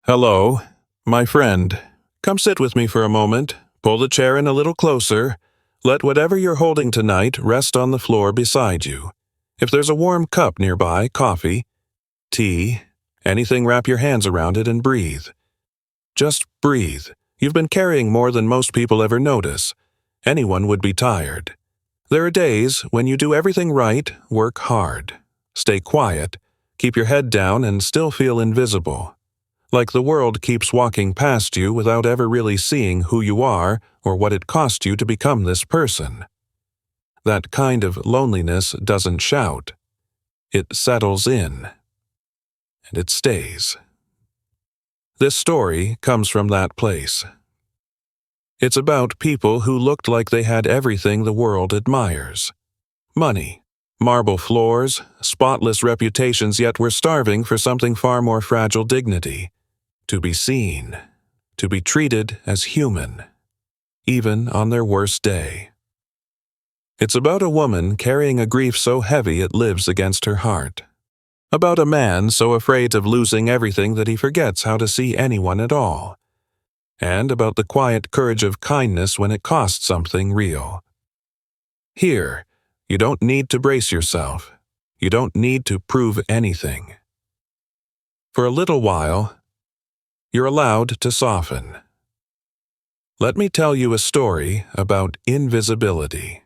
Hello, my friend. Come sit with me for a moment. Pull the chair in a little closer. Let whatever you're holding tonight rest on the floor beside you. If there's a warm cup nearby, coffee, tea, anything, wrap your hands around it and breathe. Just breathe. You've been carrying more than most people ever notice. Anyone would be tired. There are days when you do everything right, work hard, stay quiet, keep your head down, and still feel invisible. Like the world keeps walking past you without ever really seeing who you are or what it cost you to become this person. That kind of loneliness doesn't shout. It settles in. And it stays. This story comes from that place. It's about people who looked like they had everything the world admires. Money, marble floors, spotless reputations, yet were starving for something far more fragile: dignity. To be seen, to be treated as human, even on their worst day. It's about a woman carrying a grief so heavy it lives against her heart. About a man so afraid of losing everything that he forgets how to see anyone at all. And about the quiet courage of kindness when it costs something real. Here, you don't need to brace yourself. You don't need to prove anything. For a little while, you're allowed to soften. Let me tell you a story about invisibility,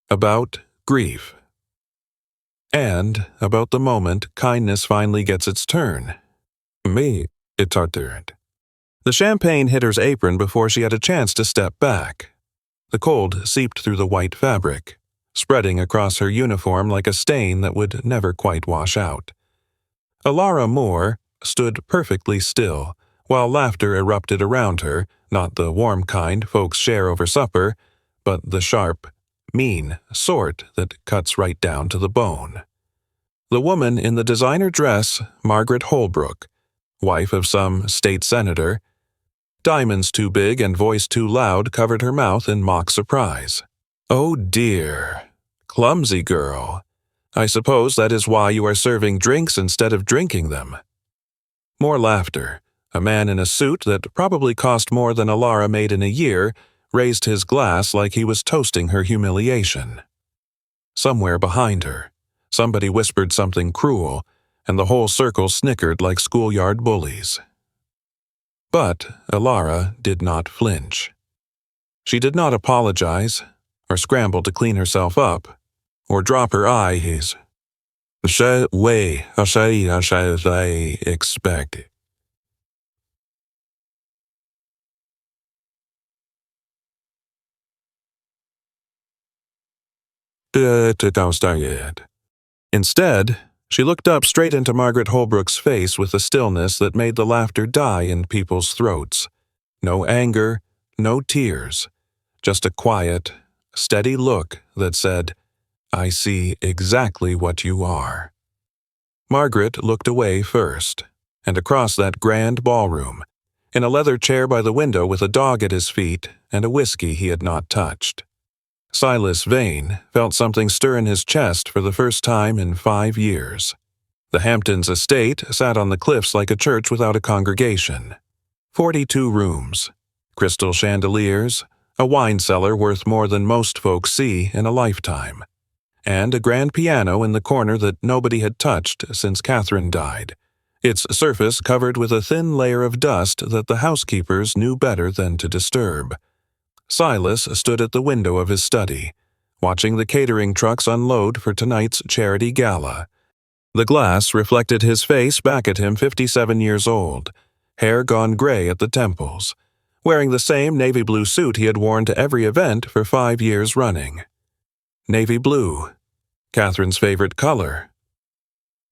about grief, and about the moment kindness finally gets its turn. Me, it uttered. The champagne hit her apron before she had a chance to step back. The cold seeped through the white fabric, spreading across her uniform like a stain that would never quite wash out. Alara Moore stood perfectly still, while laughter erupted around her, not the warm kind folks share over supper, but the sharp, mean sort that cuts right down to the bone. The woman in the designer dress, Margaret Holbrook, wife of some state senator, diamonds too big and voice too loud, covered her mouth in mock surprise. Oh dear, clumsy girl. I suppose that is why you are serving drinks instead of drinking them. More laughter. A man in a suit that probably cost more than Alara made in a year raised his glass like he was toasting her humiliation. Somewhere behind her, somebody whispered something cruel, and the whole circle snickered like schoolyard bullies. But Alara did not flinch. She did not apologize, or scramble to clean herself up, or drop her eyes. I expect. Instead, she looked up straight into Margaret Holbrook's face with a stillness that made the laughter die in people's throats. No anger, no tears, just a quiet, steady look that said, I see exactly what you are. Margaret looked away first, and across that grand ballroom, in a leather chair by the window with a dog at his feet and a whiskey he had not touched. Silas Vane felt something stir in his chest for the first time in 5 years. The Hamptons estate sat on the cliffs like a church without a congregation. 42 rooms, crystal chandeliers, a wine cellar worth more than most folks see in a lifetime, and a grand piano in the corner that nobody had touched since Catherine died, its surface covered with a thin layer of dust that the housekeepers knew better than to disturb. Silas stood at the window of his study, watching the catering trucks unload for tonight's charity gala. The glass reflected his face back at him, 57 years old, hair gone gray at the temples, wearing the same navy blue suit he had worn to every event for 5 years running. Navy blue, Catherine's favorite color.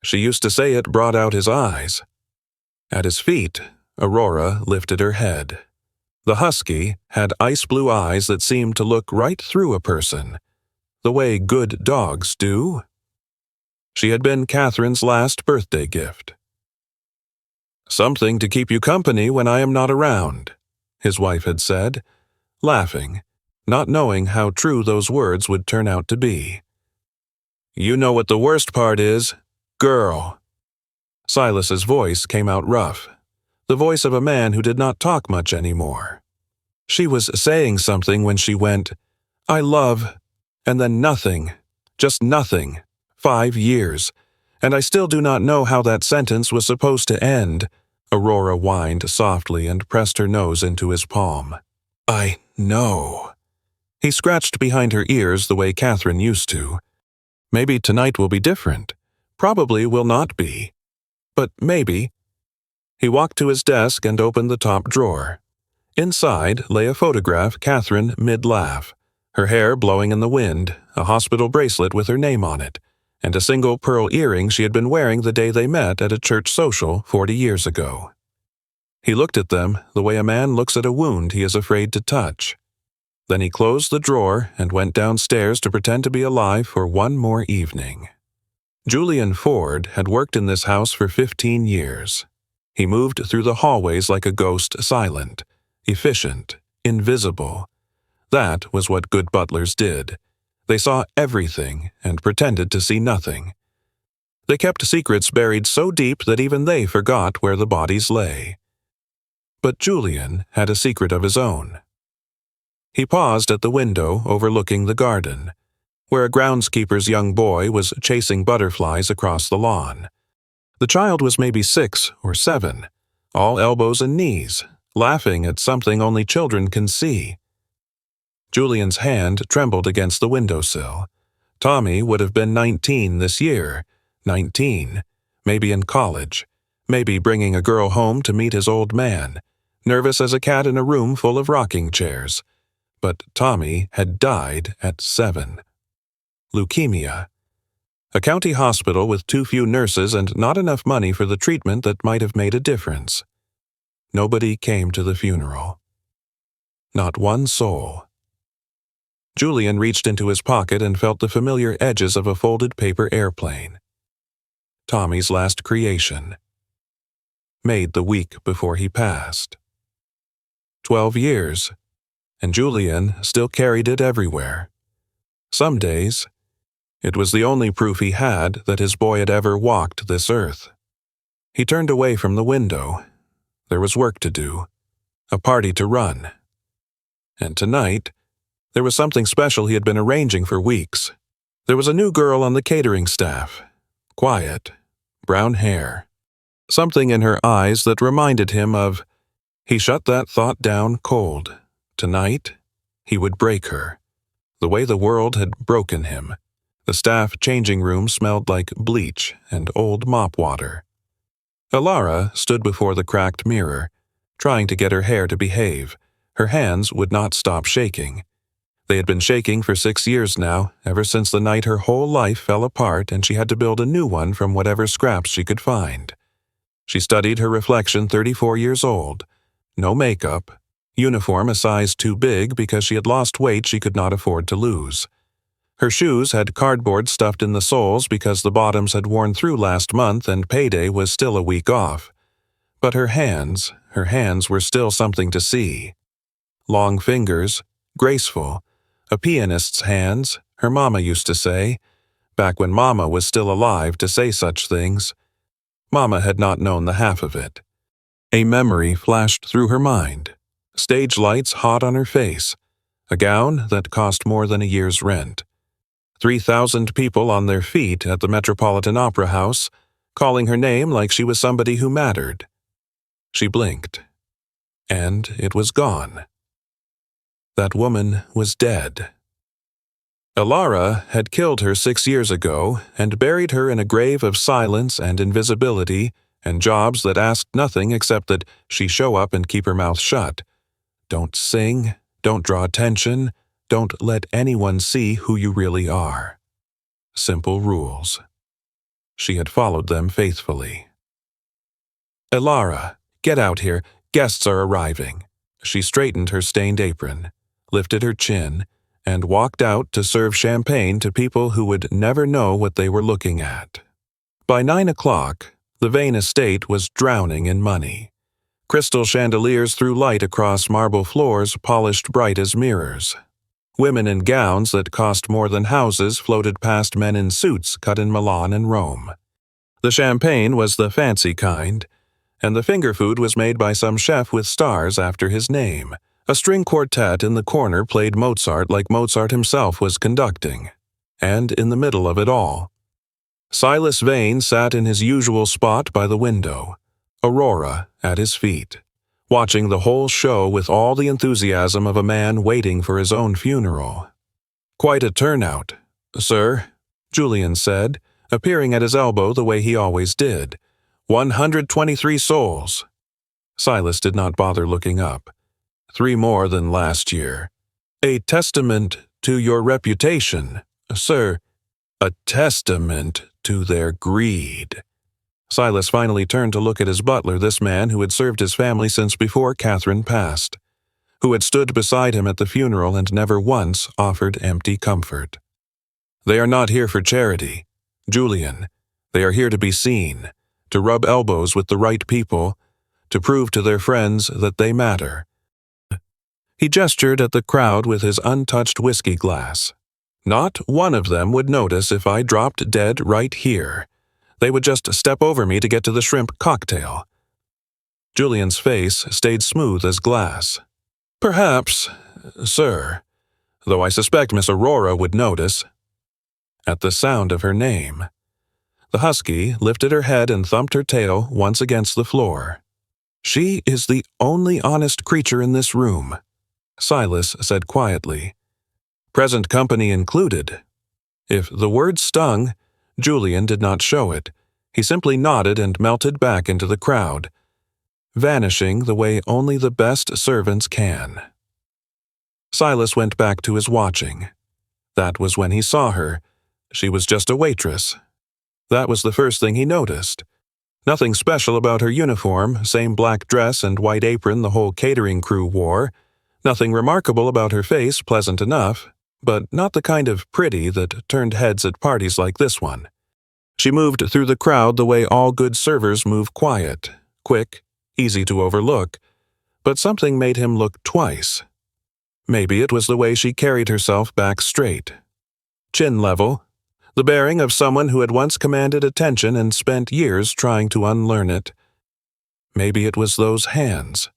She used to say it brought out his eyes. At his feet, Aurora lifted her head. The husky had ice blue eyes that seemed to look right through a person, the way good dogs do. She had been Catherine's last birthday gift. Something to keep you company when I am not around, his wife had said, laughing, not knowing how true those words would turn out to be. You know what the worst part is, girl. Silas's voice came out rough. the voice of a man who did not talk much anymore. She was saying something when she went, "I love," and then nothing, just nothing. 5 years, and I still do not know how that sentence was supposed to end. Aurora whined softly and pressed her nose into his palm. "I know." He scratched behind her ears the way Catherine used to. "Maybe tonight will be different. Probably will not be. But maybe." He walked to his desk and opened the top drawer. Inside lay a photograph Catherine mid-laugh, her hair blowing in the wind, a hospital bracelet with her name on it, and a single pearl earring she had been wearing the day they met at a church social 40 years ago. He looked at them the way a man looks at a wound he is afraid to touch. Then he closed the drawer and went downstairs to pretend to be alive for one more evening. Julian Ford had worked in this house for 15 years. He moved through the hallways like a ghost, silent, efficient, invisible. That was what good butlers did. They saw everything and pretended to see nothing. They kept secrets buried so deep that even they forgot where the bodies lay. But Julian had a secret of his own. He paused at the window overlooking the garden, where a groundskeeper's young boy was chasing butterflies across the lawn. The child was maybe 6 or 7, all elbows and knees, laughing at something only children can see. Julian's hand trembled against the windowsill. Tommy would have been 19 this year. 19, maybe in college, maybe bringing a girl home to meet his old man, nervous as a cat in a room full of rocking chairs. But Tommy had died at 7. Leukemia. A county hospital with too few nurses and not enough money for the treatment that might have made a difference. Nobody came to the funeral. Not one soul. Julian reached into his pocket and felt the familiar edges of a folded paper airplane. Tommy's last creation. Made the week before he passed. 12 years, and Julian still carried it everywhere. Some days, it was the only proof he had that his boy had ever walked this earth. He turned away from the window. There was work to do, a party to run. And tonight, there was something special he had been arranging for weeks. There was a new girl on the catering staff. Quiet, brown hair. Something in her eyes that reminded him of... He shut that thought down cold. Tonight, he would break her. The way the world had broken him. The staff changing room smelled like bleach and old mop water. Alara stood before the cracked mirror, trying to get her hair to behave. Her hands would not stop shaking. They had been shaking for 6 years now, ever since the night her whole life fell apart and she had to build a new one from whatever scraps she could find. She studied her reflection 34 years old. No makeup. Uniform a size too big because she had lost weight she could not afford to lose. Her shoes had cardboard stuffed in the soles because the bottoms had worn through last month and payday was still a week off. But her hands were still something to see. Long fingers, graceful. A pianist's hands, her mama used to say, back when Mama was still alive to say such things. Mama had not known the half of it. A memory flashed through her mind. Stage lights hot on her face. A gown that cost more than a year's rent. 3,000 people on their feet at the Metropolitan Opera House, calling her name like she was somebody who mattered. She blinked. And it was gone. That woman was dead. Alara had killed her 6 years ago and buried her in a grave of silence and invisibility and jobs that asked nothing except that she show up and keep her mouth shut. Don't sing, don't draw attention, don't let anyone see who you really are. Simple rules. She had followed them faithfully. Alara, get out here, guests are arriving. She straightened her stained apron, lifted her chin, and walked out to serve champagne to people who would never know what they were looking at. By 9 o'clock, the Vane estate was drowning in money. Crystal chandeliers threw light across marble floors polished bright as mirrors. Women in gowns that cost more than houses floated past men in suits cut in Milan and Rome. The champagne was the fancy kind, and the finger food was made by some chef with stars after his name. A string quartet in the corner played Mozart like Mozart himself was conducting. And in the middle of it all, Silas Vane sat in his usual spot by the window, Aurora at his feet, watching the whole show with all the enthusiasm of a man waiting for his own funeral. "Quite a turnout, sir," Julian said, appearing at his elbow the way he always did. 123 souls. Silas did not bother looking up. 3 more than last year. "A testament to your reputation, sir." "A testament to their greed." Silas finally turned to look at his butler, this man who had served his family since before Catherine passed, who had stood beside him at the funeral and never once offered empty comfort. "They are not here for charity, Julian. They are here to be seen, to rub elbows with the right people, to prove to their friends that they matter." He gestured at the crowd with his untouched whiskey glass. "Not one of them would notice if I dropped dead right here. They would just step over me to get to the shrimp cocktail." Julian's face stayed smooth as glass. "Perhaps, sir, though I suspect Miss Aurora would notice." At the sound of her name, the husky lifted her head and thumped her tail once against the floor. "She is the only honest creature in this room," Silas said quietly. "Present company included." If the word stung, Julian did not show it. He simply nodded and melted back into the crowd, vanishing the way only the best servants can. Silas went back to his watching. That was when he saw her. She was just a waitress. That was the first thing he noticed. Nothing special about her uniform, same black dress and white apron the whole catering crew wore. Nothing remarkable about her face, pleasant enough, but not the kind of pretty that turned heads at parties like this one. She moved through the crowd the way all good servers move, quiet, quick, easy to overlook, but something made him look twice. Maybe it was the way she carried herself back straight, chin level, the bearing of someone who had once commanded attention and spent years trying to unlearn it. Maybe it was those hands,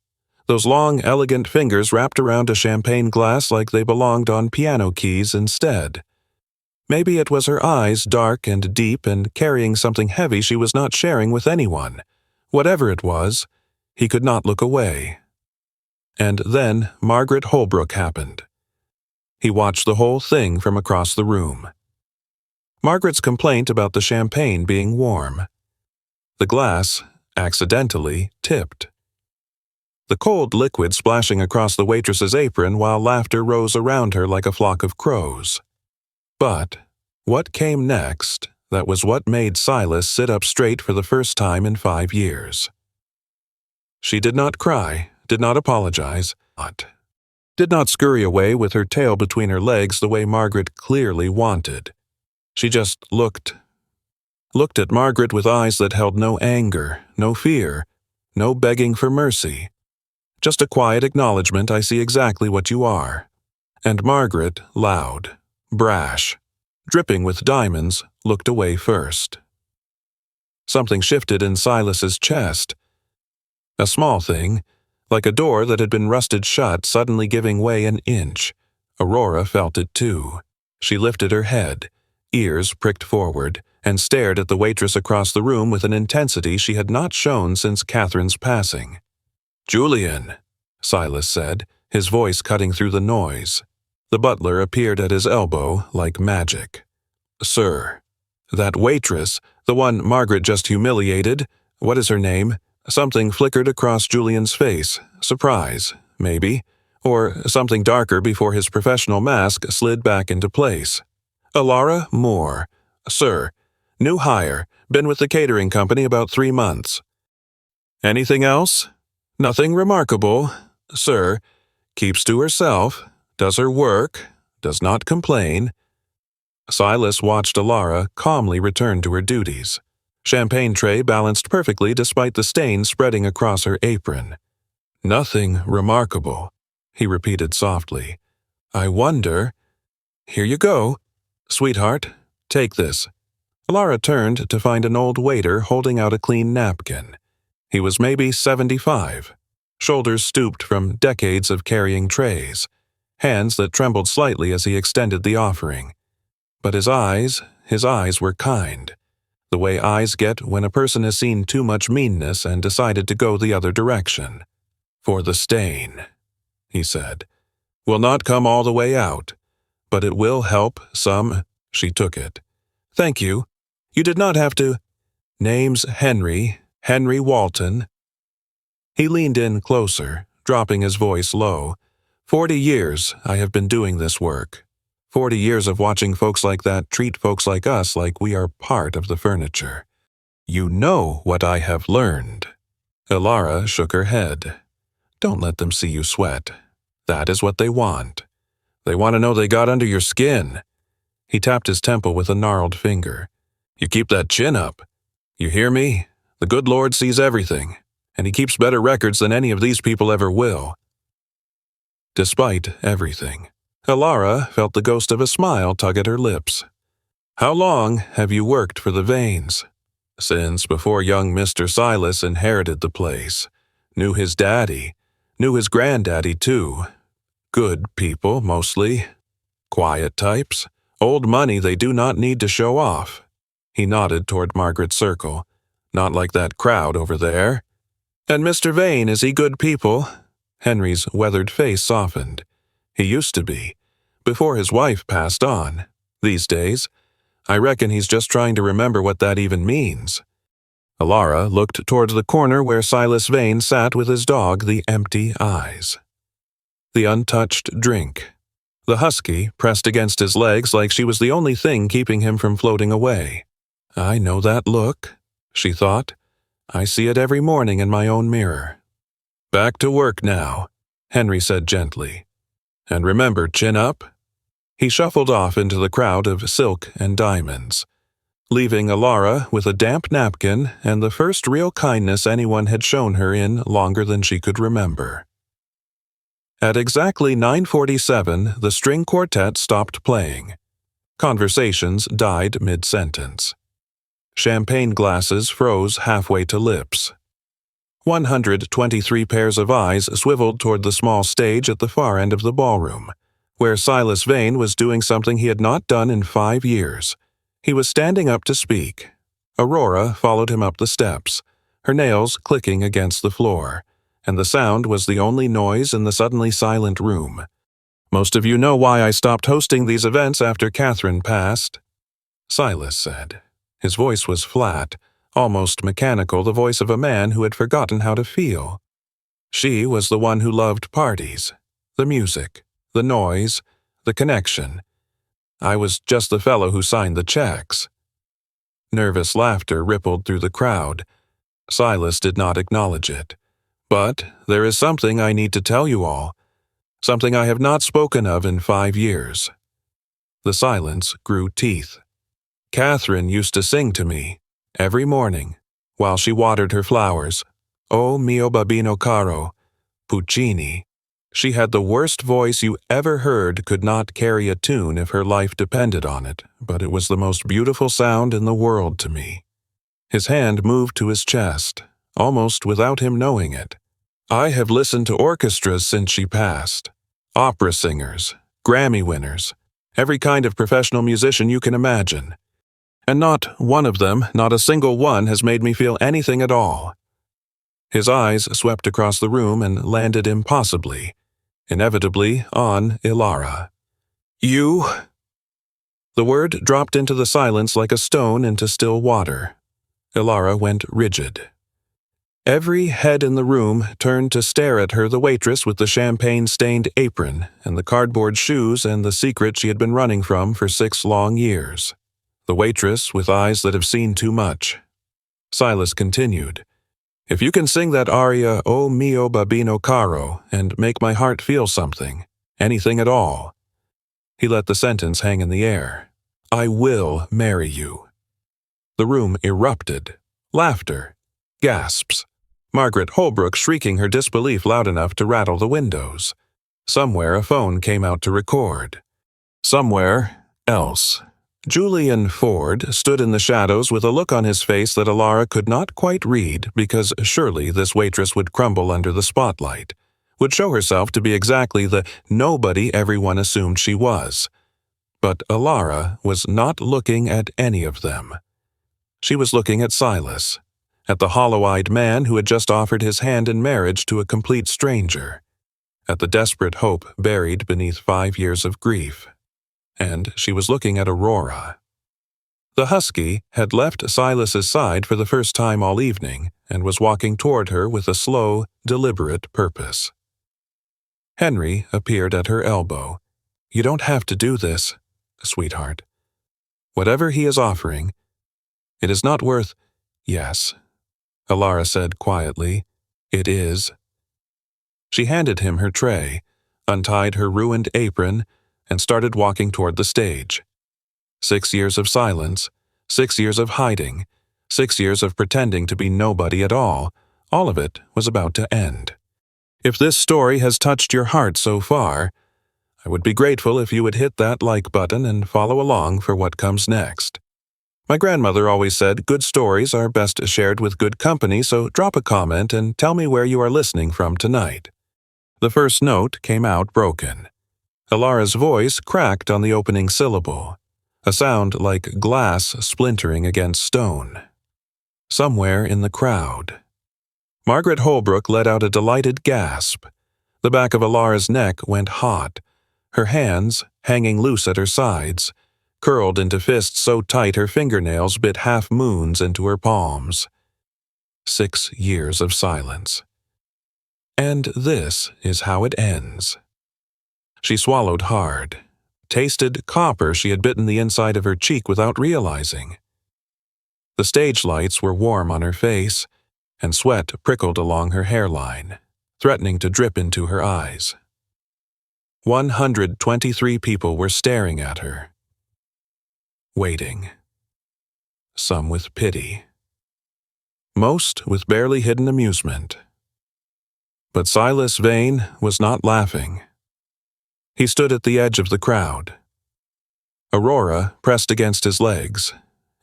those long, elegant fingers wrapped around a champagne glass like they belonged on piano keys instead. Maybe it was her eyes, dark and deep and carrying something heavy she was not sharing with anyone. Whatever it was, he could not look away. And then Margaret Holbrook happened. He watched the whole thing from across the room. Margaret's complaint about the champagne being warm. The glass, accidentally, tipped. The cold liquid splashing across the waitress's apron while laughter rose around her like a flock of crows. But what came next, that was what made Silas sit up straight for the first time in 5 years. She did not cry, did not apologize, did not scurry away with her tail between her legs the way Margaret clearly wanted. She just looked at Margaret with eyes that held no anger, no fear, no begging for mercy. Just a quiet acknowledgement, "I see exactly what you are." And Margaret, loud, brash, dripping with diamonds, looked away first. Something shifted in Silas's chest. A small thing, like a door that had been rusted shut suddenly giving way an inch. Aurora felt it too. She lifted her head, ears pricked forward, and stared at the waitress across the room with an intensity she had not shown since Catherine's passing. "Julian," Silas said, his voice cutting through the noise. The butler appeared at his elbow like magic. "Sir, that waitress, the one Margaret just humiliated, what is her name?" Something flickered across Julian's face, surprise, maybe, or something darker before his professional mask slid back into place. "Alara Moore, sir. New hire, been with the catering company about 3 months. Anything else? Nothing remarkable, sir. Keeps to herself, does her work, does not complain." Silas watched Alara calmly return to her duties. Champagne tray balanced perfectly despite the stains spreading across her apron. "Nothing remarkable," he repeated softly. "I wonder. Here you go. Sweetheart, take this." Alara turned to find an old waiter holding out a clean napkin. He was maybe 75, shoulders stooped from decades of carrying trays, hands that trembled slightly as he extended the offering. But his eyes were kind, the way eyes get when a person has seen too much meanness and decided to go the other direction. "For the stain," he said, "will not come all the way out, but it will help some." She took it. "Thank you. You did not have to." "Name's Henry Walton." He leaned in closer, dropping his voice low. 40 years I have been doing this work. 40 years of watching folks like that treat folks like us like we are part of the furniture. You know what I have learned." Aria shook her head. "Don't let them see you sweat. That is what they want. They want to know they got under your skin." He tapped his temple with a gnarled finger. "You keep that chin up. You hear me? The good Lord sees everything, and he keeps better records than any of these people ever will." Despite everything, Aria felt the ghost of a smile tug at her lips. "How long have you worked for the Vanes?" "Since before young Mr. Silas inherited the place. Knew his daddy. Knew his granddaddy, too. Good people, mostly. Quiet types. Old money they do not need to show off." He nodded toward Margaret's circle. "Not like that crowd over there." "And Mr. Vane, is he good people?" Henry's weathered face softened. "He used to be, before his wife passed on. These days, I reckon he's just trying to remember what that even means." Aria looked toward the corner where Silas Vane sat with his dog, the empty eyes. The untouched drink. The husky pressed against his legs like she was the only thing keeping him from floating away. "I know that look," she thought. "I see it every morning in my own mirror." "Back to work now," Henry said gently. "And remember, chin up." He shuffled off into the crowd of silk and diamonds, leaving Aria with a damp napkin and the first real kindness anyone had shown her in longer than she could remember. At exactly 9:47, the string quartet stopped playing. Conversations died mid-sentence. Champagne glasses froze halfway to lips. 123 pairs of eyes swiveled toward the small stage at the far end of the ballroom, where Silas Vane was doing something he had not done in 5 years. He was standing up to speak. Aurora followed him up the steps, her nails clicking against the floor, and the sound was the only noise in the suddenly silent room. "Most of you know why I stopped hosting these events after Catherine passed," Silas said. His voice was flat, almost mechanical, the voice of a man who had forgotten how to feel. "She was the one who loved parties, the music, the noise, the connection. I was just the fellow who signed the checks." Nervous laughter rippled through the crowd. Silas did not acknowledge it. "But there is something I need to tell you all, something I have not spoken of in 5 years." The silence grew teeth. "Catherine used to sing to me, every morning, while she watered her flowers. O mio babino caro, Puccini. She had the worst voice you ever heard, could not carry a tune if her life depended on it, but it was the most beautiful sound in the world to me." His hand moved to his chest, almost without him knowing it. "I have listened to orchestras since she passed. Opera singers, Grammy winners, every kind of professional musician you can imagine. And not one of them, not a single one, has made me feel anything at all." His eyes swept across the room and landed impossibly, inevitably, on Aria. "You?" The word dropped into the silence like a stone into still water. Aria went rigid. Every head in the room turned to stare at her, the waitress with the champagne-stained apron and the cardboard shoes and the secret she had been running from for 6 long years. The waitress with eyes that have seen too much. Silas continued, "If you can sing that aria, O mio babino caro, and make my heart feel something, anything at all." He let the sentence hang in the air. "I will marry you." The room erupted. Laughter. Gasps. Margaret Holbrook shrieking her disbelief loud enough to rattle the windows. Somewhere a phone came out to record. Somewhere else. Julian Ford stood in the shadows with a look on his face that Alara could not quite read because surely this waitress would crumble under the spotlight, would show herself to be exactly the nobody everyone assumed she was. But Alara was not looking at any of them. She was looking at Silas, at the hollow-eyed man who had just offered his hand in marriage to a complete stranger, at the desperate hope buried beneath 5 years of grief. And she was looking at Aurora. The husky had left Silas's side for the first time all evening and was walking toward her with a slow, deliberate purpose. Henry appeared at her elbow. "You don't have to do this, sweetheart. Whatever he is offering, it is not worth—" "Yes," Alara said quietly, "it is." She handed him her tray, untied her ruined apron, and started walking toward the stage. 6 years of silence, 6 years of hiding, 6 years of pretending to be nobody at all of it was about to end. If this story has touched your heart so far, I would be grateful if you would hit that like button and follow along for what comes next. My grandmother always said good stories are best shared with good company, so drop a comment and tell me where you are listening from tonight. The first note came out broken. Alara's voice cracked on the opening syllable, a sound like glass splintering against stone. Somewhere in the crowd. Margaret Holbrook let out a delighted gasp. The back of Alara's neck went hot, her hands, hanging loose at her sides, curled into fists so tight her fingernails bit half-moons into her palms. 6 years of silence. And this is how it ends. She swallowed hard, tasted copper she had bitten the inside of her cheek without realizing. The stage lights were warm on her face, and sweat prickled along her hairline, threatening to drip into her eyes. 123 people were staring at her, waiting. Some with pity. Most with barely hidden amusement. But Silas Vane was not laughing. He stood at the edge of the crowd. Aurora pressed against his legs,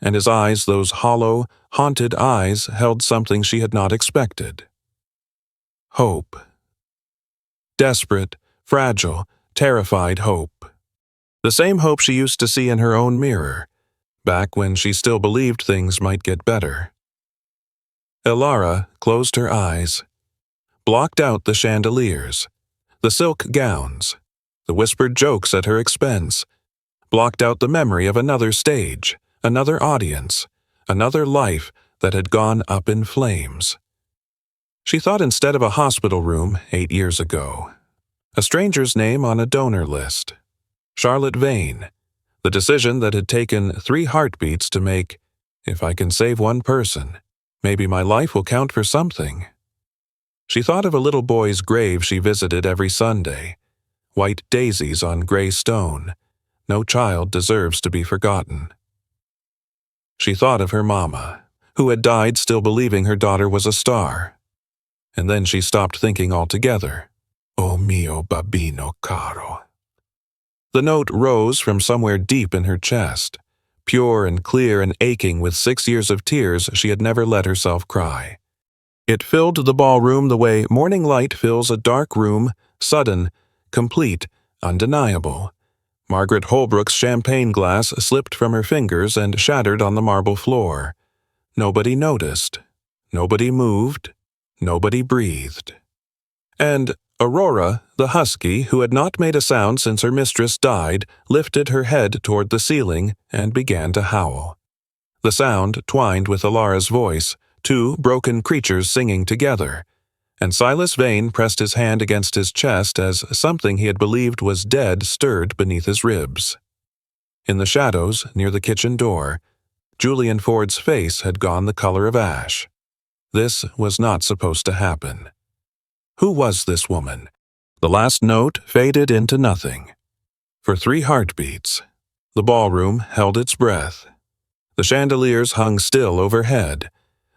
and his eyes, those hollow, haunted eyes, held something she had not expected. Hope. Desperate, fragile, terrified hope. The same hope she used to see in her own mirror, back when she still believed things might get better. Alara closed her eyes, blocked out the chandeliers, the silk gowns, the whispered jokes at her expense, blocked out the memory of another stage, another audience, another life that had gone up in flames. She thought instead of a hospital room 8 years ago, a stranger's name on a donor list, Charlotte Vane, the decision that had taken 3 heartbeats to make. If I can save one person, maybe my life will count for something. She thought of a little boy's grave she visited every Sunday, white daisies on gray stone. No child deserves to be forgotten. She thought of her mama, who had died still believing her daughter was a star. And then she stopped thinking altogether. "Oh mio babino caro." The note rose from somewhere deep in her chest, pure and clear and aching with 6 years of tears she had never let herself cry. It filled the ballroom the way morning light fills a dark room, sudden, complete, undeniable. Margaret Holbrook's champagne glass slipped from her fingers and shattered on the marble floor. Nobody noticed. Nobody moved. Nobody breathed. And Aurora, the husky, who had not made a sound since her mistress died, lifted her head toward the ceiling and began to howl. The sound twined with Alara's voice, 2 broken creatures singing together, and Silas Vane pressed his hand against his chest as something he had believed was dead stirred beneath his ribs. In the shadows, near the kitchen door, Julian Ford's face had gone the color of ash. This was not supposed to happen. Who was this woman? The last note faded into nothing. For 3 heartbeats, the ballroom held its breath. The chandeliers hung still overhead.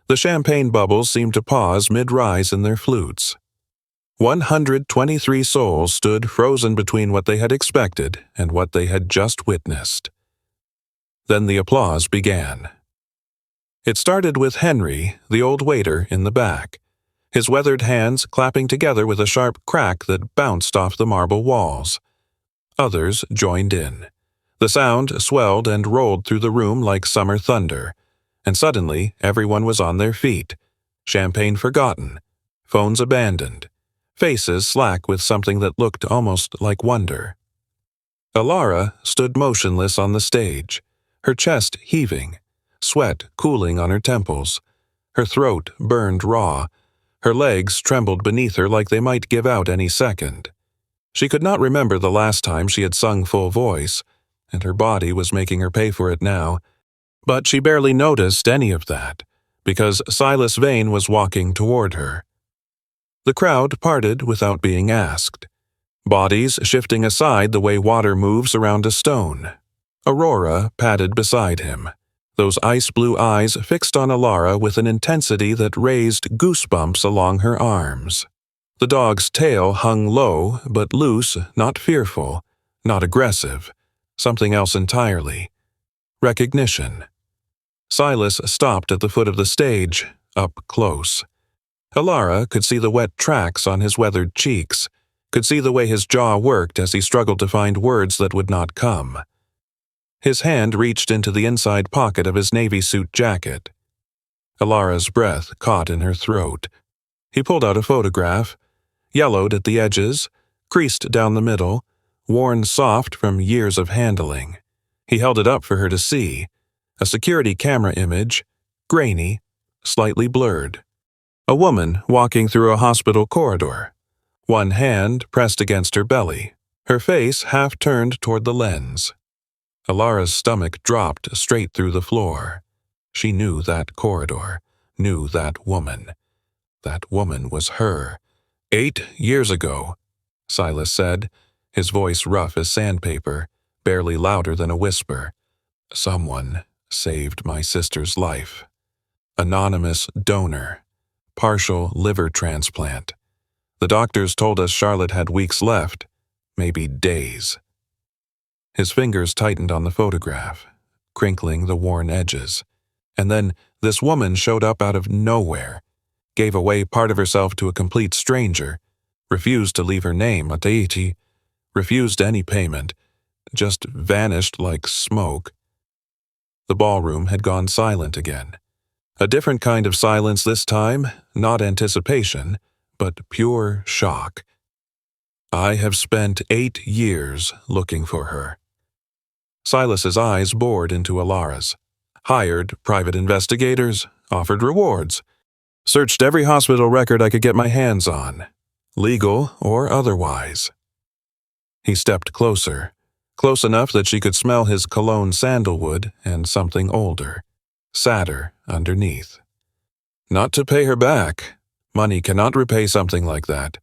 The champagne bubbles seemed to pause mid-rise in their flutes. 123 souls stood frozen between what they had expected and what they had just witnessed. Then the applause began. It started with Henry, the old waiter, in the back, his weathered hands clapping together with a sharp crack that bounced off the marble walls. Others joined in. The sound swelled and rolled through the room like summer thunder, and suddenly everyone was on their feet, champagne forgotten, phones abandoned, faces slack with something that looked almost like wonder. Alara stood motionless on the stage, her chest heaving, sweat cooling on her temples. Her throat burned raw. Her legs trembled beneath her like they might give out any second. She could not remember the last time she had sung full voice, and her body was making her pay for it now, but she barely noticed any of that, because Silas Vane was walking toward her. The crowd parted without being asked, bodies shifting aside the way water moves around a stone. Aurora padded beside him, those ice-blue eyes fixed on Alara with an intensity that raised goosebumps along her arms. The dog's tail hung low but loose, not fearful, not aggressive, something else entirely. Recognition. Silas stopped at the foot of the stage, up close. Alara could see the wet tracks on his weathered cheeks, could see the way his jaw worked as he struggled to find words that would not come. His hand reached into the inside pocket of his navy suit jacket. Alara's breath caught in her throat. He pulled out a photograph, yellowed at the edges, creased down the middle, worn soft from years of handling. He held it up for her to see, a security camera image, grainy, slightly blurred. A woman walking through a hospital corridor, one hand pressed against her belly, her face half turned toward the lens. Alara's stomach dropped straight through the floor. She knew that corridor, knew that woman. That woman was her. 8 years ago, Silas said, his voice rough as sandpaper, barely louder than a whisper. Someone saved my sister's life. Anonymous donor. Partial liver transplant. The doctors told us Charlotte had weeks left, maybe days. His fingers tightened on the photograph, crinkling the worn edges. And then this woman showed up out of nowhere, gave away part of herself to a complete stranger, refused to leave her name, Ataiti, refused any payment, just vanished like smoke. The ballroom had gone silent again. A different kind of silence this time, not anticipation, but pure shock. I have spent 8 years looking for her. Silas's eyes bored into Alara's. Hired private investigators, offered rewards. Searched every hospital record I could get my hands on, legal or otherwise. He stepped closer, close enough that she could smell his cologne sandalwood and something older, sadder underneath. Not to pay her back. Money cannot repay something like that.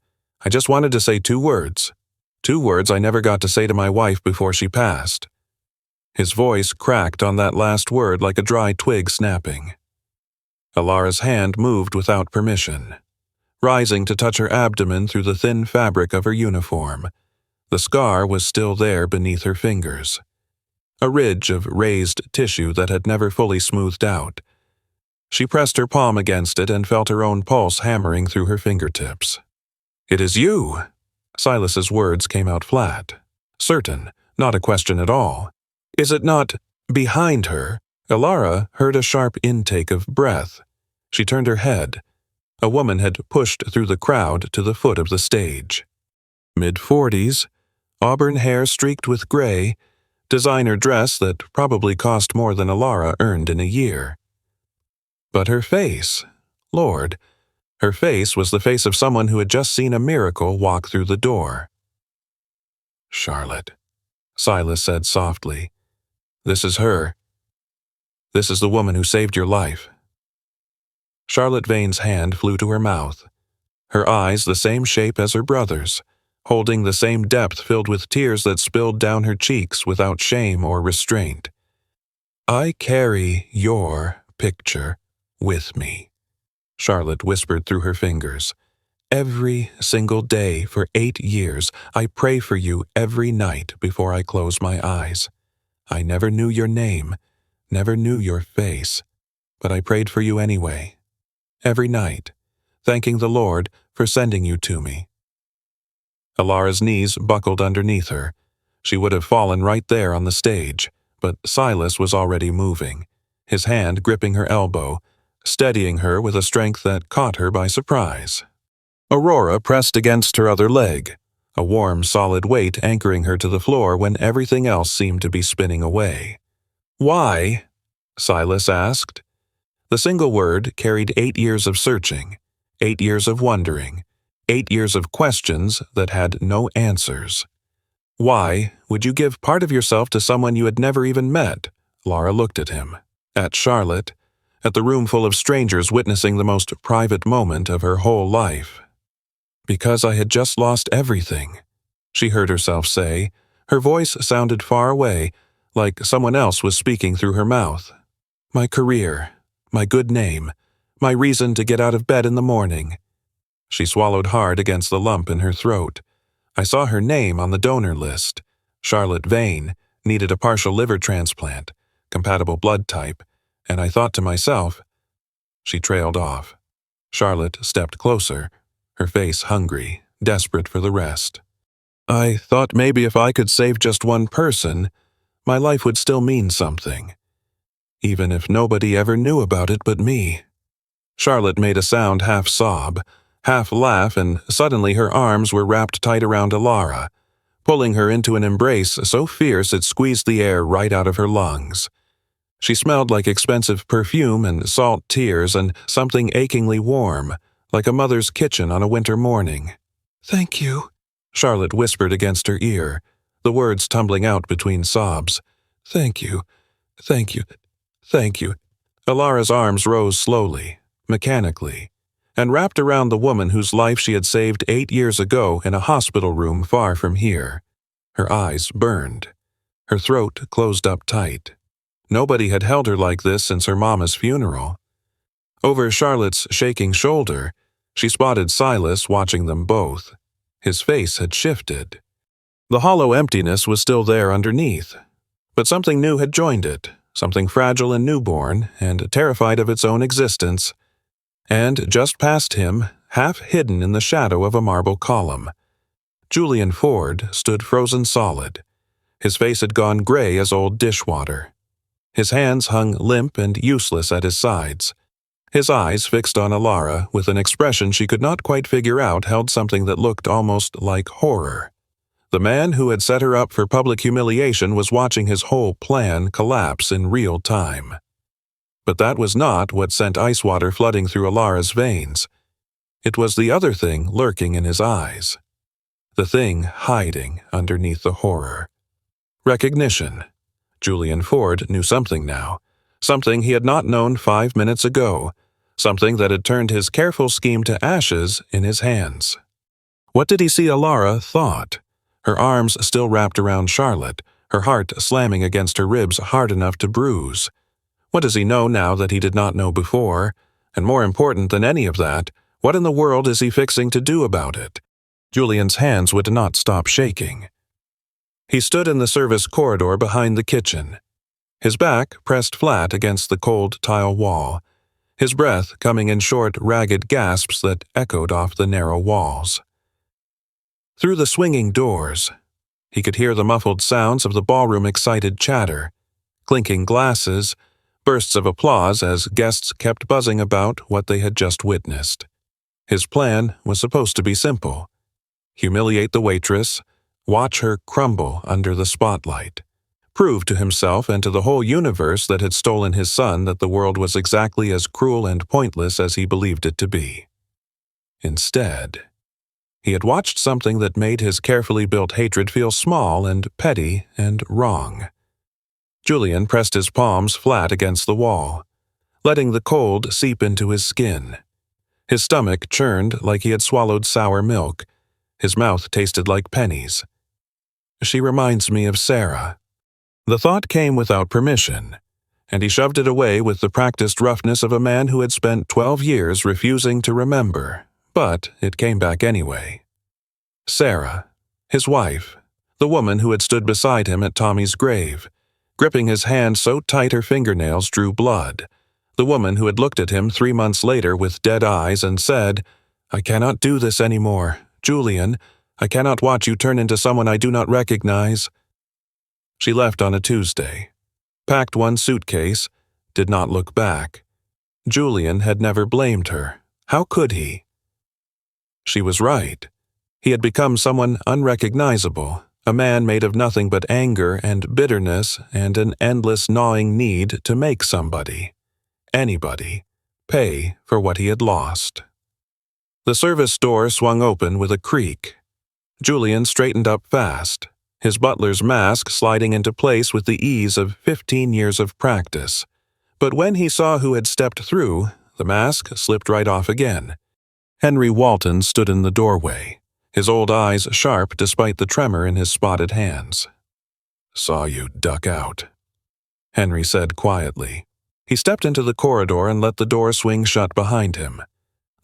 I just wanted to say 2 words. 2 words I never got to say to my wife before she passed. His voice cracked on that last word like a dry twig snapping. Alara's hand moved without permission, rising to touch her abdomen through the thin fabric of her uniform. The scar was still there beneath her fingers. A ridge of raised tissue that had never fully smoothed out. She pressed her palm against it and felt her own pulse hammering through her fingertips. "It is you!" Silas's words came out flat. Certain, not a question at all. Is it not behind her? Alara heard a sharp intake of breath. She turned her head. A woman had pushed through the crowd to the foot of the stage. Mid-40s, auburn hair streaked with gray, designer dress that probably cost more than Alara earned in a year. But her face, Lord, her face was the face of someone who had just seen a miracle walk through the door. "Charlotte," Silas said softly. "This is her. This is the woman who saved your life." Charlotte Vane's hand flew to her mouth, her eyes the same shape as her brother's, holding the same depth filled with tears that spilled down her cheeks without shame or restraint. "I carry your picture with me," Charlotte whispered through her fingers. "Every single day for 8 years, I pray for you every night before I close my eyes. I never knew your name, never knew your face, but I prayed for you anyway. Every night, thanking the Lord for sending you to me." Alara's knees buckled underneath her. She would have fallen right there on the stage, but Silas was already moving, his hand gripping her elbow, steadying her with a strength that caught her by surprise. Aurora pressed against her other leg, a warm, solid weight anchoring her to the floor when everything else seemed to be spinning away. "Why?" Silas asked. The single word carried 8 years of searching, 8 years of wondering, 8 years of questions that had no answers. "Why would you give part of yourself to someone you had never even met?" Laura looked at him, at Charlotte, at the room full of strangers witnessing the most private moment of her whole life. "Because I had just lost everything," she heard herself say. Her voice sounded far away, like someone else was speaking through her mouth. "My career, my good name, my reason to get out of bed in the morning." She swallowed hard against the lump in her throat. "I saw her name on the donor list. Charlotte Vane, needed a partial liver transplant, compatible blood type, and I thought to myself—" She trailed off. Charlotte stepped closer, her face hungry, desperate for the rest. "I thought maybe if I could save just one person, my life would still mean something. Even if nobody ever knew about it but me." Charlotte made a sound half sob, half laugh, and suddenly her arms were wrapped tight around Alara, pulling her into an embrace so fierce it squeezed the air right out of her lungs. She smelled like expensive perfume and salt tears and something achingly warm, like a mother's kitchen on a winter morning. "Thank you," Charlotte whispered against her ear, the words tumbling out between sobs. "Thank you, thank you, thank you." Alara's arms rose slowly, mechanically, and wrapped around the woman whose life she had saved 8 years ago in a hospital room far from here. Her eyes burned. Her throat closed up tight. Nobody had held her like this since her mama's funeral. Over Charlotte's shaking shoulder, she spotted Silas watching them both. His face had shifted. The hollow emptiness was still there underneath, but something new had joined it, something fragile and newborn and terrified of its own existence. And just past him, half hidden in the shadow of a marble column, Julian Ford stood frozen solid. His face had gone gray as old dishwater. His hands hung limp and useless at his sides. His eyes, fixed on Alara with an expression she could not quite figure out, held something that looked almost like horror. The man who had set her up for public humiliation was watching his whole plan collapse in real time. But that was not what sent ice water flooding through Alara's veins. It was the other thing lurking in his eyes. The thing hiding underneath the horror. Recognition. Julian Ford knew something now. Something he had not known 5 minutes ago. Something that had turned his careful scheme to ashes in his hands. What did he see Alara thought? Her arms still wrapped around Charlotte, her heart slamming against her ribs hard enough to bruise. What does he know now that he did not know before? And more important than any of that, what in the world is he fixing to do about it? Julian's hands would not stop shaking. He stood in the service corridor behind the kitchen, his back pressed flat against the cold tile wall, his breath coming in short, ragged gasps that echoed off the narrow walls. Through the swinging doors, he could hear the muffled sounds of the ballroom excited chatter, clinking glasses, bursts of applause as guests kept buzzing about what they had just witnessed. His plan was supposed to be simple. Humiliate the waitress, watch her crumble under the spotlight, prove to himself and to the whole universe that had stolen his son that the world was exactly as cruel and pointless as he believed it to be. Instead, he had watched something that made his carefully built hatred feel small and petty and wrong. Julian pressed his palms flat against the wall, letting the cold seep into his skin. His stomach churned like he had swallowed sour milk. His mouth tasted like pennies. She reminds me of Sarah. The thought came without permission, and he shoved it away with the practiced roughness of a man who had spent 12 years refusing to remember, but it came back anyway. Sarah, his wife, the woman who had stood beside him at Tommy's grave, gripping his hand so tight her fingernails drew blood. The woman who had looked at him 3 months later with dead eyes and said, "I cannot do this anymore. Julian, I cannot watch you turn into someone I do not recognize." She left on a Tuesday, packed one suitcase, did not look back. Julian had never blamed her. How could he? She was right. He had become someone unrecognizable, a man made of nothing but anger and bitterness and an endless gnawing need to make somebody, anybody, pay for what he had lost. The service door swung open with a creak. Julian straightened up fast, his butler's mask sliding into place with the ease of 15 years of practice. But when he saw who had stepped through, the mask slipped right off again. Henry Walton stood in the doorway, his old eyes sharp despite the tremor in his spotted hands. "Saw you duck out," Henry said quietly. He stepped into the corridor and let the door swing shut behind him.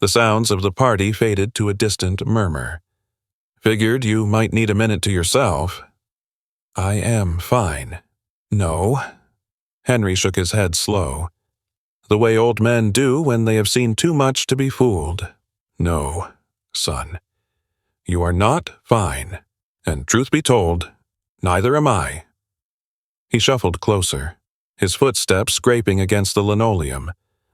The sounds of the party faded to a distant murmur. "Figured you might need a minute to yourself." "I am fine." "No." Henry shook his head slow. "The way old men do when they have seen too much to be fooled. No, son. You are not fine, and truth be told, neither am I." He shuffled closer, his footsteps scraping against the linoleum.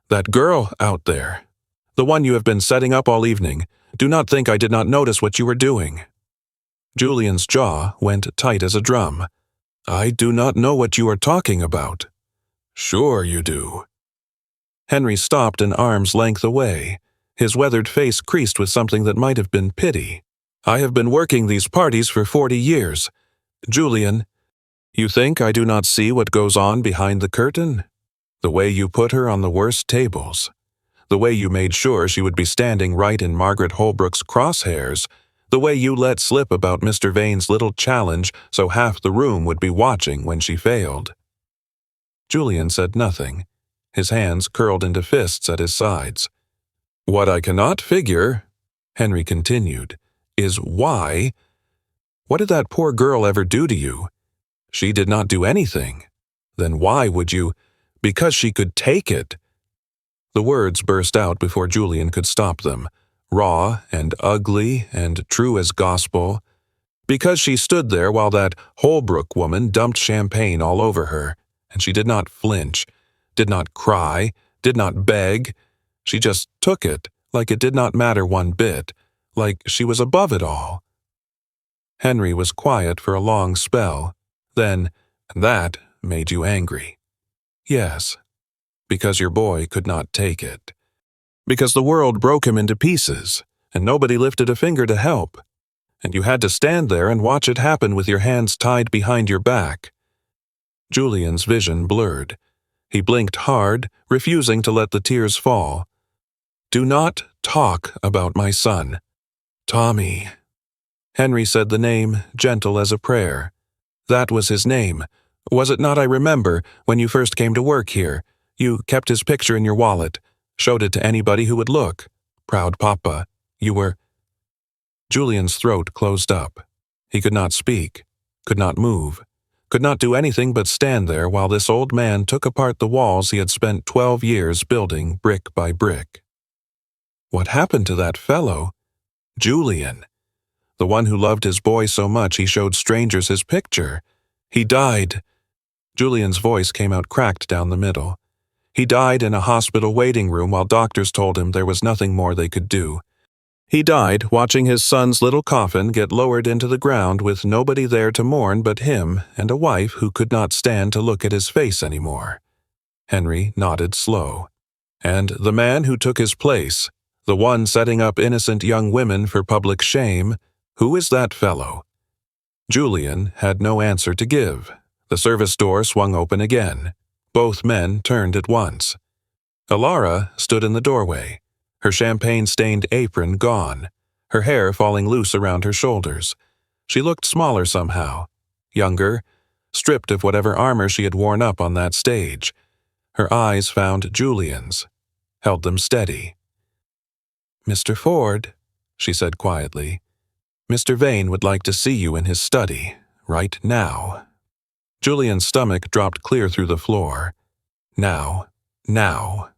"That girl out there, the one you have been setting up all evening, do not think I did not notice what you were doing." Julian's jaw went tight as a drum. "I do not know what you are talking about." "Sure you do." Henry stopped an arm's length away, his weathered face creased with something that might have been pity. "I have been working these parties for 40 years. Julian, you think I do not see what goes on behind the curtain? The way you put her on the worst tables. The way you made sure she would be standing right in Margaret Holbrook's crosshairs. The way you let slip about Mr. Vane's little challenge so half the room would be watching when she failed." Julian said nothing, his hands curled into fists at his sides. "What I cannot figure," Henry continued, "is why. What did that poor girl ever do to you? She did not do anything. Then why would you? Because she could take it." The words burst out before Julian could stop them, raw and ugly and true as gospel. Because she stood there while that Holbrook woman dumped champagne all over her, and she did not flinch, did not cry, did not beg. She just took it, like it did not matter one bit, like she was above it all. Henry was quiet for a long spell. Then, "That made you angry." "Yes, because your boy could not take it. Because the world broke him into pieces, and nobody lifted a finger to help. And you had to stand there and watch it happen with your hands tied behind your back." Julian's vision blurred. He blinked hard, refusing to let the tears fall. "Do not talk about my son." "Tommy." Henry said the name, gentle as a prayer. "That was his name. Was it not? I remember, when you first came to work here. You kept his picture in your wallet, showed it to anybody who would look. Proud papa. You were—" Julian's throat closed up. He could not speak, could not move, could not do anything but stand there while this old man took apart the walls he had spent 12 years building brick by brick. What happened to that fellow? Julian. The one who loved his boy so much he showed strangers his picture. He died. Julian's voice came out cracked down the middle. He died in a hospital waiting room while doctors told him there was nothing more they could do. He died watching his son's little coffin get lowered into the ground with nobody there to mourn but him and a wife who could not stand to look at his face anymore. Henry nodded slow. And the man who took his place, the one setting up innocent young women for public shame, who is that fellow? Julian had no answer to give. The service door swung open again. Both men turned at once. Aria stood in the doorway, her champagne-stained apron gone, her hair falling loose around her shoulders. She looked smaller somehow, younger, stripped of whatever armor she had worn up on that stage. Her eyes found Julian's, held them steady. "Mr. Ford," she said quietly, "Mr. Vane would like to see you in his study, right now." Julian's stomach dropped clear through the floor. Now. Now.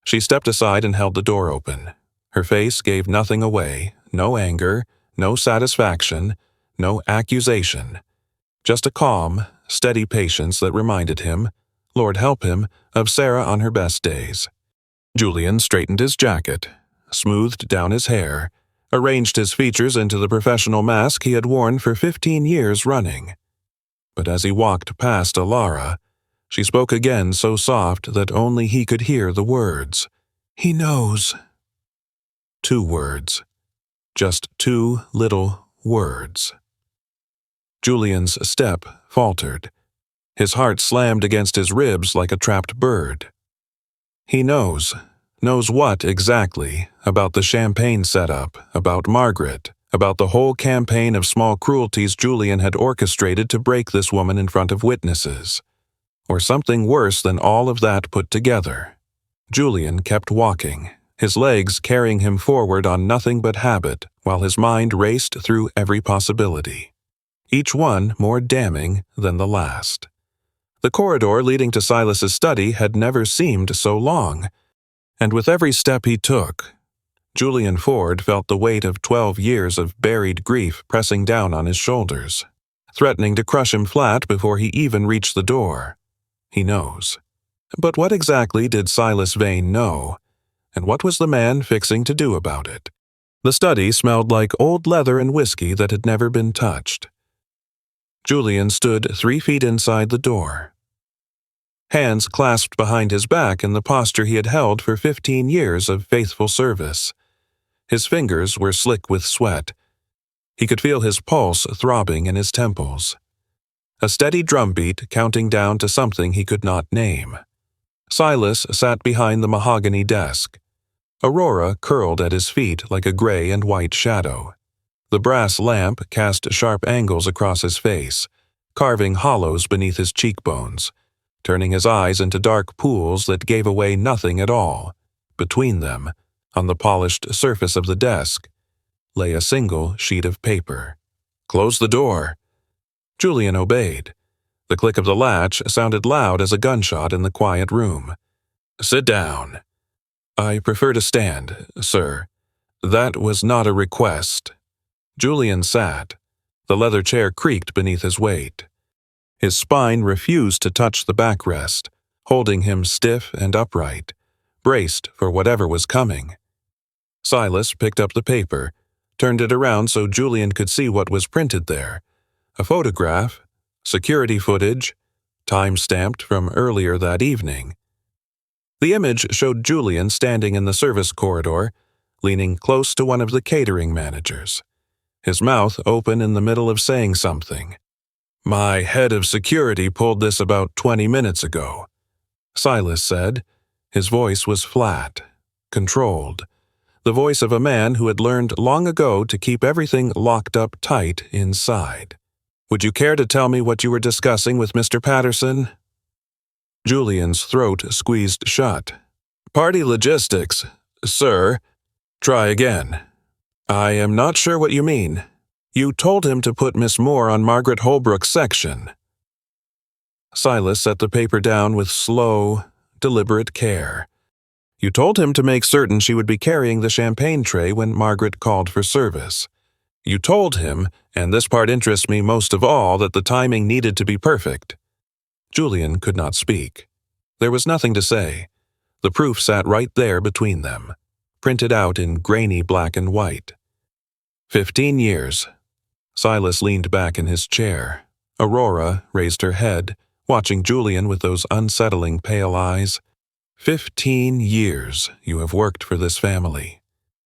She stepped aside and held the door open. Her face gave nothing away, no anger, no satisfaction, no accusation. Just a calm, steady patience that reminded him, Lord help him, of Sarah on her best days. Julian straightened his jacket, smoothed down his hair, arranged his features into the professional mask he had worn for 15 years running. But as he walked past Alara, she spoke again so soft that only he could hear the words. He knows. 2 words. Just 2 little words. Julian's step faltered. His heart slammed against his ribs like a trapped bird. He knows. Knows what exactly? About the champagne setup, about Margaret, about the whole campaign of small cruelties Julian had orchestrated to break this woman in front of witnesses. Or something worse than all of that put together. Julian kept walking, his legs carrying him forward on nothing but habit, while his mind raced through every possibility. Each one more damning than the last. The corridor leading to Silas's study had never seemed so long, and with every step he took, Julian Ford felt the weight of 12 years of buried grief pressing down on his shoulders, threatening to crush him flat before he even reached the door. He knows. But what exactly did Silas Vane know, and what was the man fixing to do about it? The study smelled like old leather and whiskey that had never been touched. Julian stood 3 feet inside the door. Hands clasped behind his back in the posture he had held for 15 years of faithful service. His fingers were slick with sweat. He could feel his pulse throbbing in his temples. A steady drumbeat counting down to something he could not name. Silas sat behind the mahogany desk. Aurora curled at his feet like a gray and white shadow. The brass lamp cast sharp angles across his face, carving hollows beneath his cheekbones, turning his eyes into dark pools that gave away nothing at all. Between them, on the polished surface of the desk, lay a single sheet of paper. "Close the door." Julian obeyed. The click of the latch sounded loud as a gunshot in the quiet room. "Sit down." "I prefer to stand, sir. That was not a request." Julian sat. The leather chair creaked beneath his weight. His spine refused to touch the backrest, holding him stiff and upright, braced for whatever was coming. Silas picked up the paper, turned it around so Julian could see what was printed there. A photograph, security footage, time-stamped from earlier that evening. The image showed Julian standing in the service corridor, leaning close to one of the catering managers, his mouth open in the middle of saying something. "My head of security pulled this about 20 minutes ago," Silas said. His voice was flat, controlled, the voice of a man who had learned long ago to keep everything locked up tight inside. "Would you care to tell me what you were discussing with Mr. Patterson?" Julian's throat squeezed shut. "Party logistics, sir." "Try again." "I am not sure what you mean." "You told him to put Miss Moore on Margaret Holbrook's section." Silas set the paper down with slow, deliberate care. "You told him to make certain she would be carrying the champagne tray when Margaret called for service. You told him, and this part interests me most of all, that the timing needed to be perfect." Julian could not speak. There was nothing to say. The proof sat right there between them, printed out in grainy black and white. 15 years. Silas leaned back in his chair. Aurora raised her head, watching Julian with those unsettling pale eyes. 15 years you have worked for this family.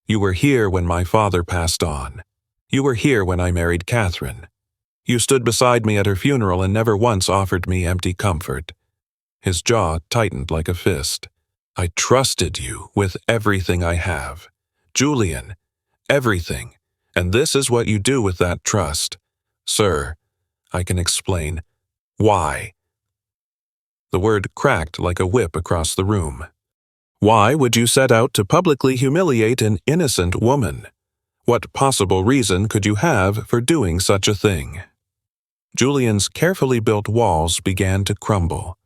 You were here when my father passed on. You were here when I married Catherine. You stood beside me at her funeral and never once offered me empty comfort. His jaw tightened like a fist. I trusted you with everything I have. Julian, everything. And this is what you do with that trust. Sir, I can explain. Why? The word cracked like a whip across the room. Why would you set out to publicly humiliate an innocent woman? What possible reason could you have for doing such a thing? Julian's carefully built walls began to crumble.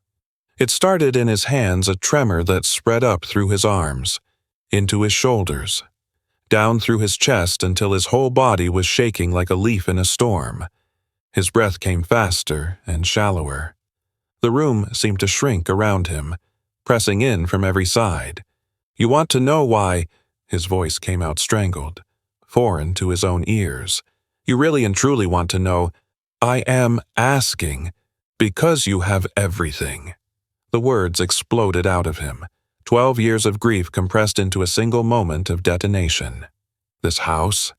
It started in his hands, a tremor that spread up through his arms, into his shoulders, down through his chest until his whole body was shaking like a leaf in a storm. His breath came faster and shallower. The room seemed to shrink around him, pressing in from every side. "You want to know why?" His voice came out strangled, foreign to his own ears. "You really and truly want to know? I am asking, because you have everything." The words exploded out of him, 12 years of grief compressed into a single moment of detonation. This house,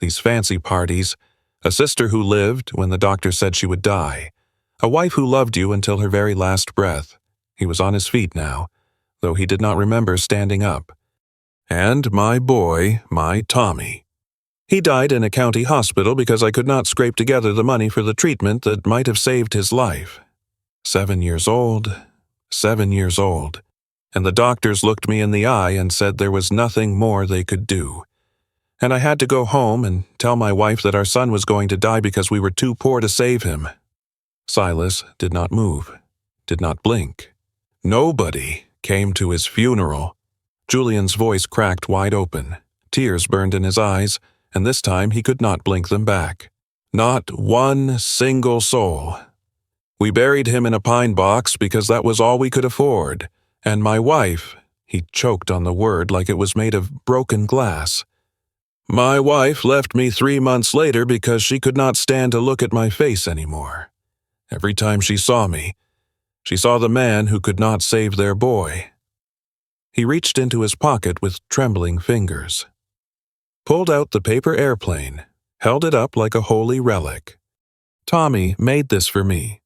these fancy parties, a sister who lived when the doctor said she would die, a wife who loved you until her very last breath. He was on his feet now, though he did not remember standing up. And my boy, my Tommy. He died in a county hospital because I could not scrape together the money for the treatment that might have saved his life. 7 years old, 7 years old, and the doctors looked me in the eye and said there was nothing more they could do. And I had to go home and tell my wife that our son was going to die because we were too poor to save him. Silas did not move, did not blink. Nobody came to his funeral. Julian's voice cracked wide open. Tears burned in his eyes, and this time he could not blink them back. Not one single soul. We buried him in a pine box because that was all we could afford. And my wife, he choked on the word like it was made of broken glass. My wife left me 3 months later because she could not stand to look at my face anymore. Every time she saw me, she saw the man who could not save their boy. He reached into his pocket with trembling fingers, pulled out the paper airplane, held it up like a holy relic. Tommy made this for me,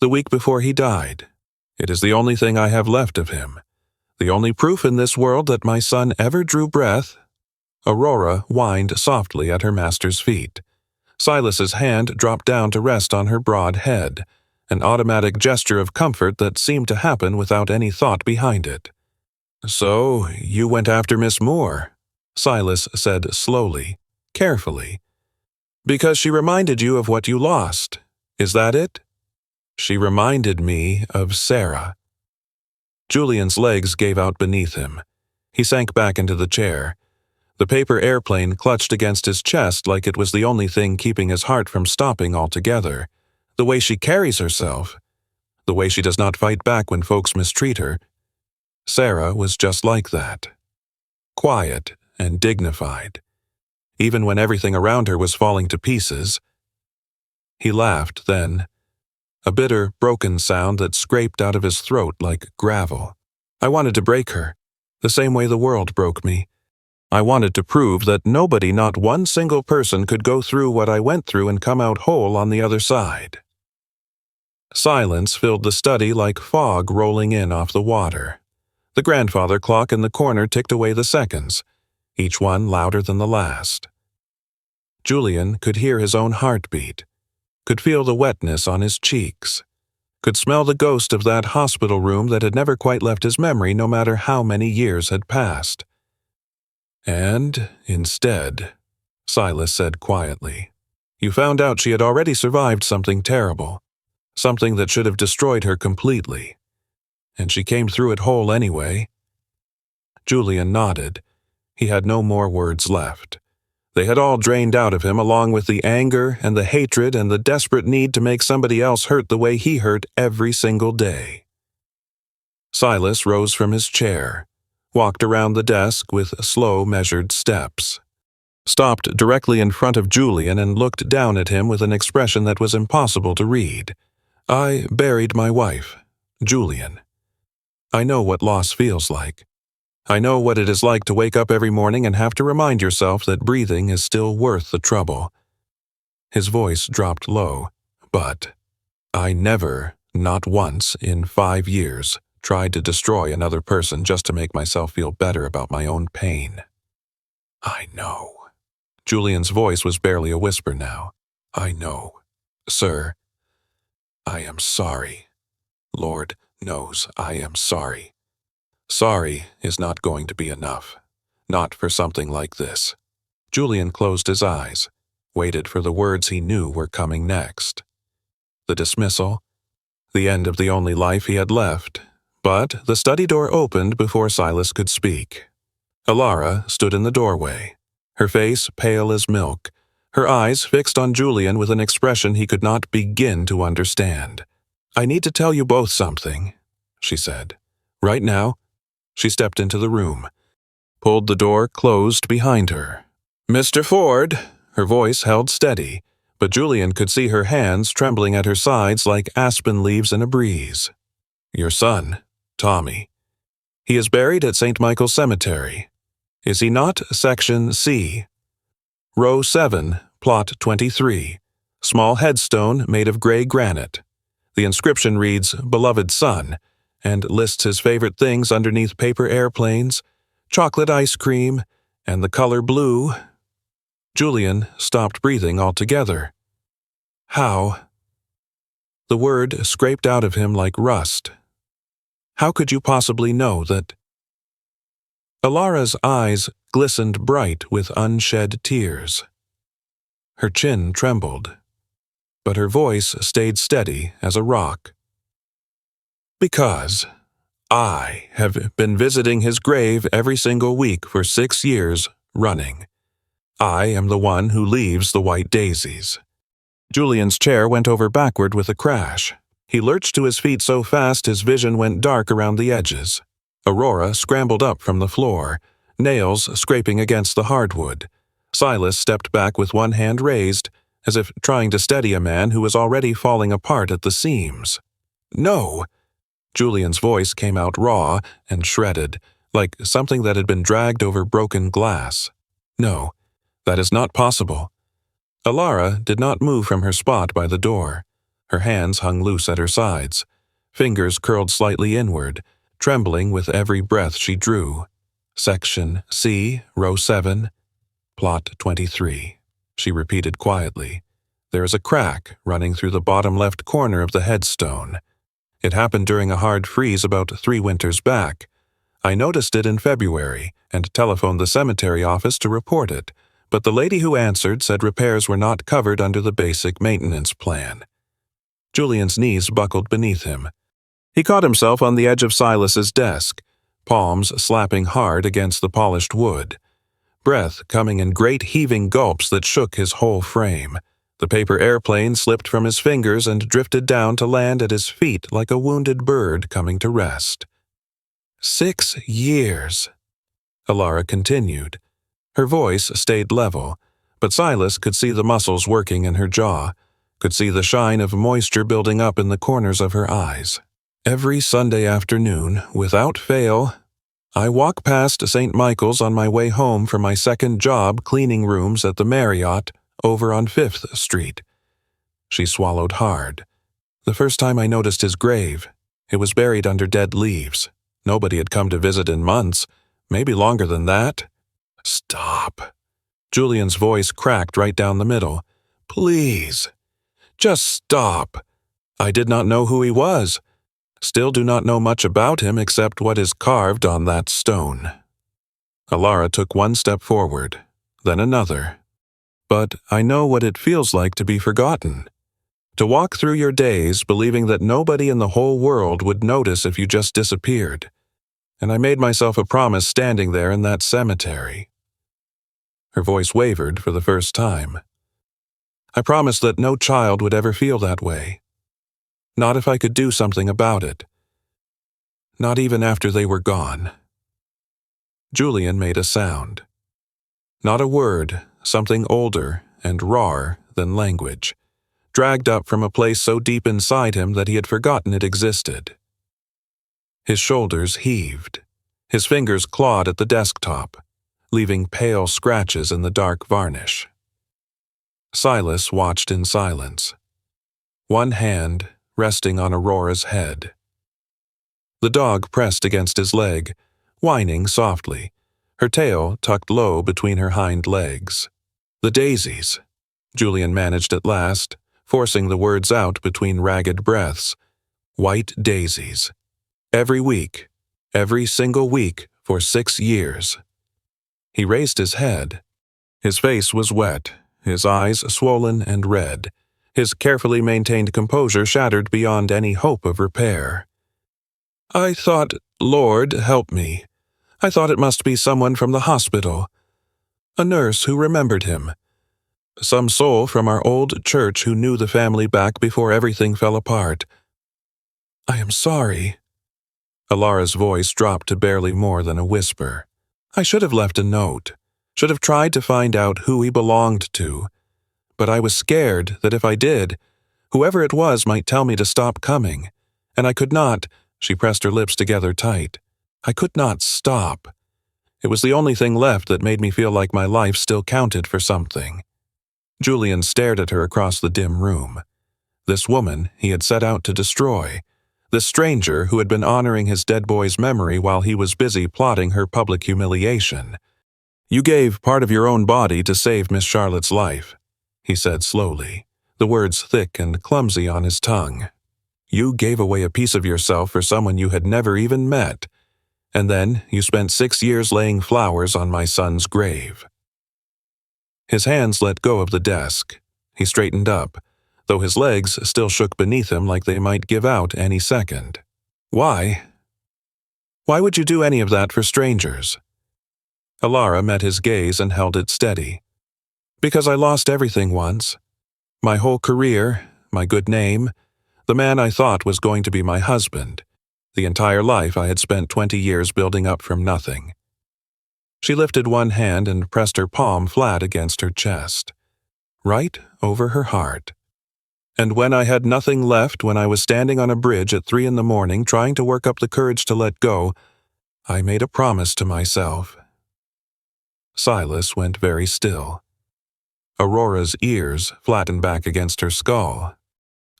the week before he died. It is the only thing I have left of him, the only proof in this world that my son ever drew breath. Aurora whined softly at her master's feet. Silas's hand dropped down to rest on her broad head, an automatic gesture of comfort that seemed to happen without any thought behind it. "So, you went after Miss Moore," Silas said slowly, carefully. "Because she reminded you of what you lost. Is that it?" "She reminded me of Sarah." Julian's legs gave out beneath him. He sank back into the chair. The paper airplane clutched against his chest like it was the only thing keeping his heart from stopping altogether. The way she carries herself, the way she does not fight back when folks mistreat her. Sarah was just like that. Quiet and dignified, even when everything around her was falling to pieces. He laughed then, a bitter, broken sound that scraped out of his throat like gravel. I wanted to break her, the same way the world broke me. I wanted to prove that nobody, not one single person, could go through what I went through and come out whole on the other side. Silence filled the study like fog rolling in off the water. The grandfather clock in the corner ticked away the seconds, each one louder than the last. Julian could hear his own heartbeat, could feel the wetness on his cheeks, could smell the ghost of that hospital room that had never quite left his memory no matter how many years had passed. And, instead, Silas said quietly, you found out she had already survived something terrible, something that should have destroyed her completely. And she came through it whole anyway. Julian nodded. He had no more words left. They had all drained out of him along with the anger and the hatred and the desperate need to make somebody else hurt the way he hurt every single day. Silas rose from his chair, walked around the desk with slow, measured steps, stopped directly in front of Julian and looked down at him with an expression that was impossible to read. I buried my wife, Julian. I know what loss feels like. I know what it is like to wake up every morning and have to remind yourself that breathing is still worth the trouble. His voice dropped low, but I never, not once in 5 years, tried to destroy another person just to make myself feel better about my own pain. I know. Julian's voice was barely a whisper now. I know. Sir, I am sorry. Lord knows I am sorry. Sorry is not going to be enough. Not for something like this. Julian closed his eyes, waited for the words he knew were coming next. the dismissal, the end of the only life he had left. But the study door opened before Silas could speak. Alara stood in the doorway, her face pale as milk, her eyes fixed on Julian with an expression he could not begin to understand. "I need to tell you both something," she said. "Right now." She stepped into the room, pulled the door closed behind her. "Mr. Ford," her voice held steady, but Julian could see her hands trembling at her sides like aspen leaves in a breeze. "Your son, Tommy. He is buried at St. Michael's Cemetery. Is he not? Section C. Row 7, plot 23. Small headstone made of gray granite. The inscription reads, 'Beloved Son,' and lists his favorite things underneath: paper airplanes, chocolate ice cream, and the color blue." Julian stopped breathing altogether. "How?" The word scraped out of him like rust. "How could you possibly know that?" Alara's eyes glistened bright with unshed tears. Her chin trembled, but her voice stayed steady as a rock. "Because I have been visiting his grave every single week for 6 years running. I am the one who leaves the white daisies." Julian's chair went over backward with a crash. He lurched to his feet so fast his vision went dark around the edges. Aurora scrambled up from the floor, nails scraping against the hardwood. Silas stepped back with one hand raised, as if trying to steady a man who was already falling apart at the seams. "No!" Julian's voice came out raw and shredded, like something that had been dragged over broken glass. "No, that is not possible." Alara did not move from her spot by the door. Her hands hung loose at her sides, fingers curled slightly inward, trembling with every breath she drew. "Section C, row 7, plot 23, she repeated quietly. "There is a crack running through the bottom left corner of the headstone. It happened during a hard freeze about 3 winters back. I noticed it in February and telephoned the cemetery office to report it, but the lady who answered said repairs were not covered under the basic maintenance plan." Julian's knees buckled beneath him. He caught himself on the edge of Silas's desk, palms slapping hard against the polished wood. Breath coming in great heaving gulps that shook his whole frame. The paper airplane slipped from his fingers and drifted down to land at his feet like a wounded bird coming to rest. 6 years, Alara continued. Her voice stayed level, but Silas could see the muscles working in her jaw, could see the shine of moisture building up in the corners of her eyes. "Every Sunday afternoon, without fail, I walk past St. Michael's on my way home from my second job cleaning rooms at the Marriott over on 5th Street. She swallowed hard. "The first time I noticed his grave, it was buried under dead leaves. Nobody had come to visit in months, maybe longer than that." "Stop." Julian's voice cracked right down the middle. "Please, just stop. I did not know who he was. Still do not know much about him except what is carved on that stone." Alara took one step forward, then another. "But I know what it feels like to be forgotten. To walk through your days believing that nobody in the whole world would notice if you just disappeared. And I made myself a promise standing there in that cemetery." Her voice wavered for the first time. "I promised that no child would ever feel that way. Not if I could do something about it. Not even after they were gone." Julian made a sound. Not a word, something older and rawer than language, dragged up from a place so deep inside him that he had forgotten it existed. His shoulders heaved. His fingers clawed at the desktop, leaving pale scratches in the dark varnish. Silas watched in silence, one hand resting on Aurora's head. The dog pressed against his leg, whining softly, her tail tucked low between her hind legs. "The daisies," Julian managed at last, forcing the words out between ragged breaths. "White daisies. Every week, every single week for 6 years. He raised his head. His face was wet, his eyes swollen and red, his carefully maintained composure shattered beyond any hope of repair. "I thought, Lord, help me. I thought it must be someone from the hospital. A nurse who remembered him. Some soul from our old church who knew the family back before everything fell apart. I am sorry." Alara's voice dropped to barely more than a whisper. "I should have left a note, should have tried to find out who he belonged to. But I was scared that if I did, whoever it was might tell me to stop coming. And I could not," she pressed her lips together tight. "I could not stop. It was the only thing left that made me feel like my life still counted for something." Julian stared at her across the dim room. This woman he had set out to destroy. This stranger who had been honoring his dead boy's memory while he was busy plotting her public humiliation. "You gave part of your own body to save Miss Charlotte's life," he said slowly, the words thick and clumsy on his tongue. "You gave away a piece of yourself for someone you had never even met. And then you spent 6 years laying flowers on my son's grave." His hands let go of the desk. He straightened up, though his legs still shook beneath him like they might give out any second. "Why? Why would you do any of that for strangers?" Alara met his gaze and held it steady. "Because I lost everything once. My whole career, my good name, the man I thought was going to be my husband, the entire life I had spent 20 years building up from nothing." She lifted one hand and pressed her palm flat against her chest, right over her heart. "And when I had nothing left, when I was standing on a bridge at 3 a.m. trying to work up the courage to let go, I made a promise to myself." Silas went very still. Aurora's ears flattened back against her skull.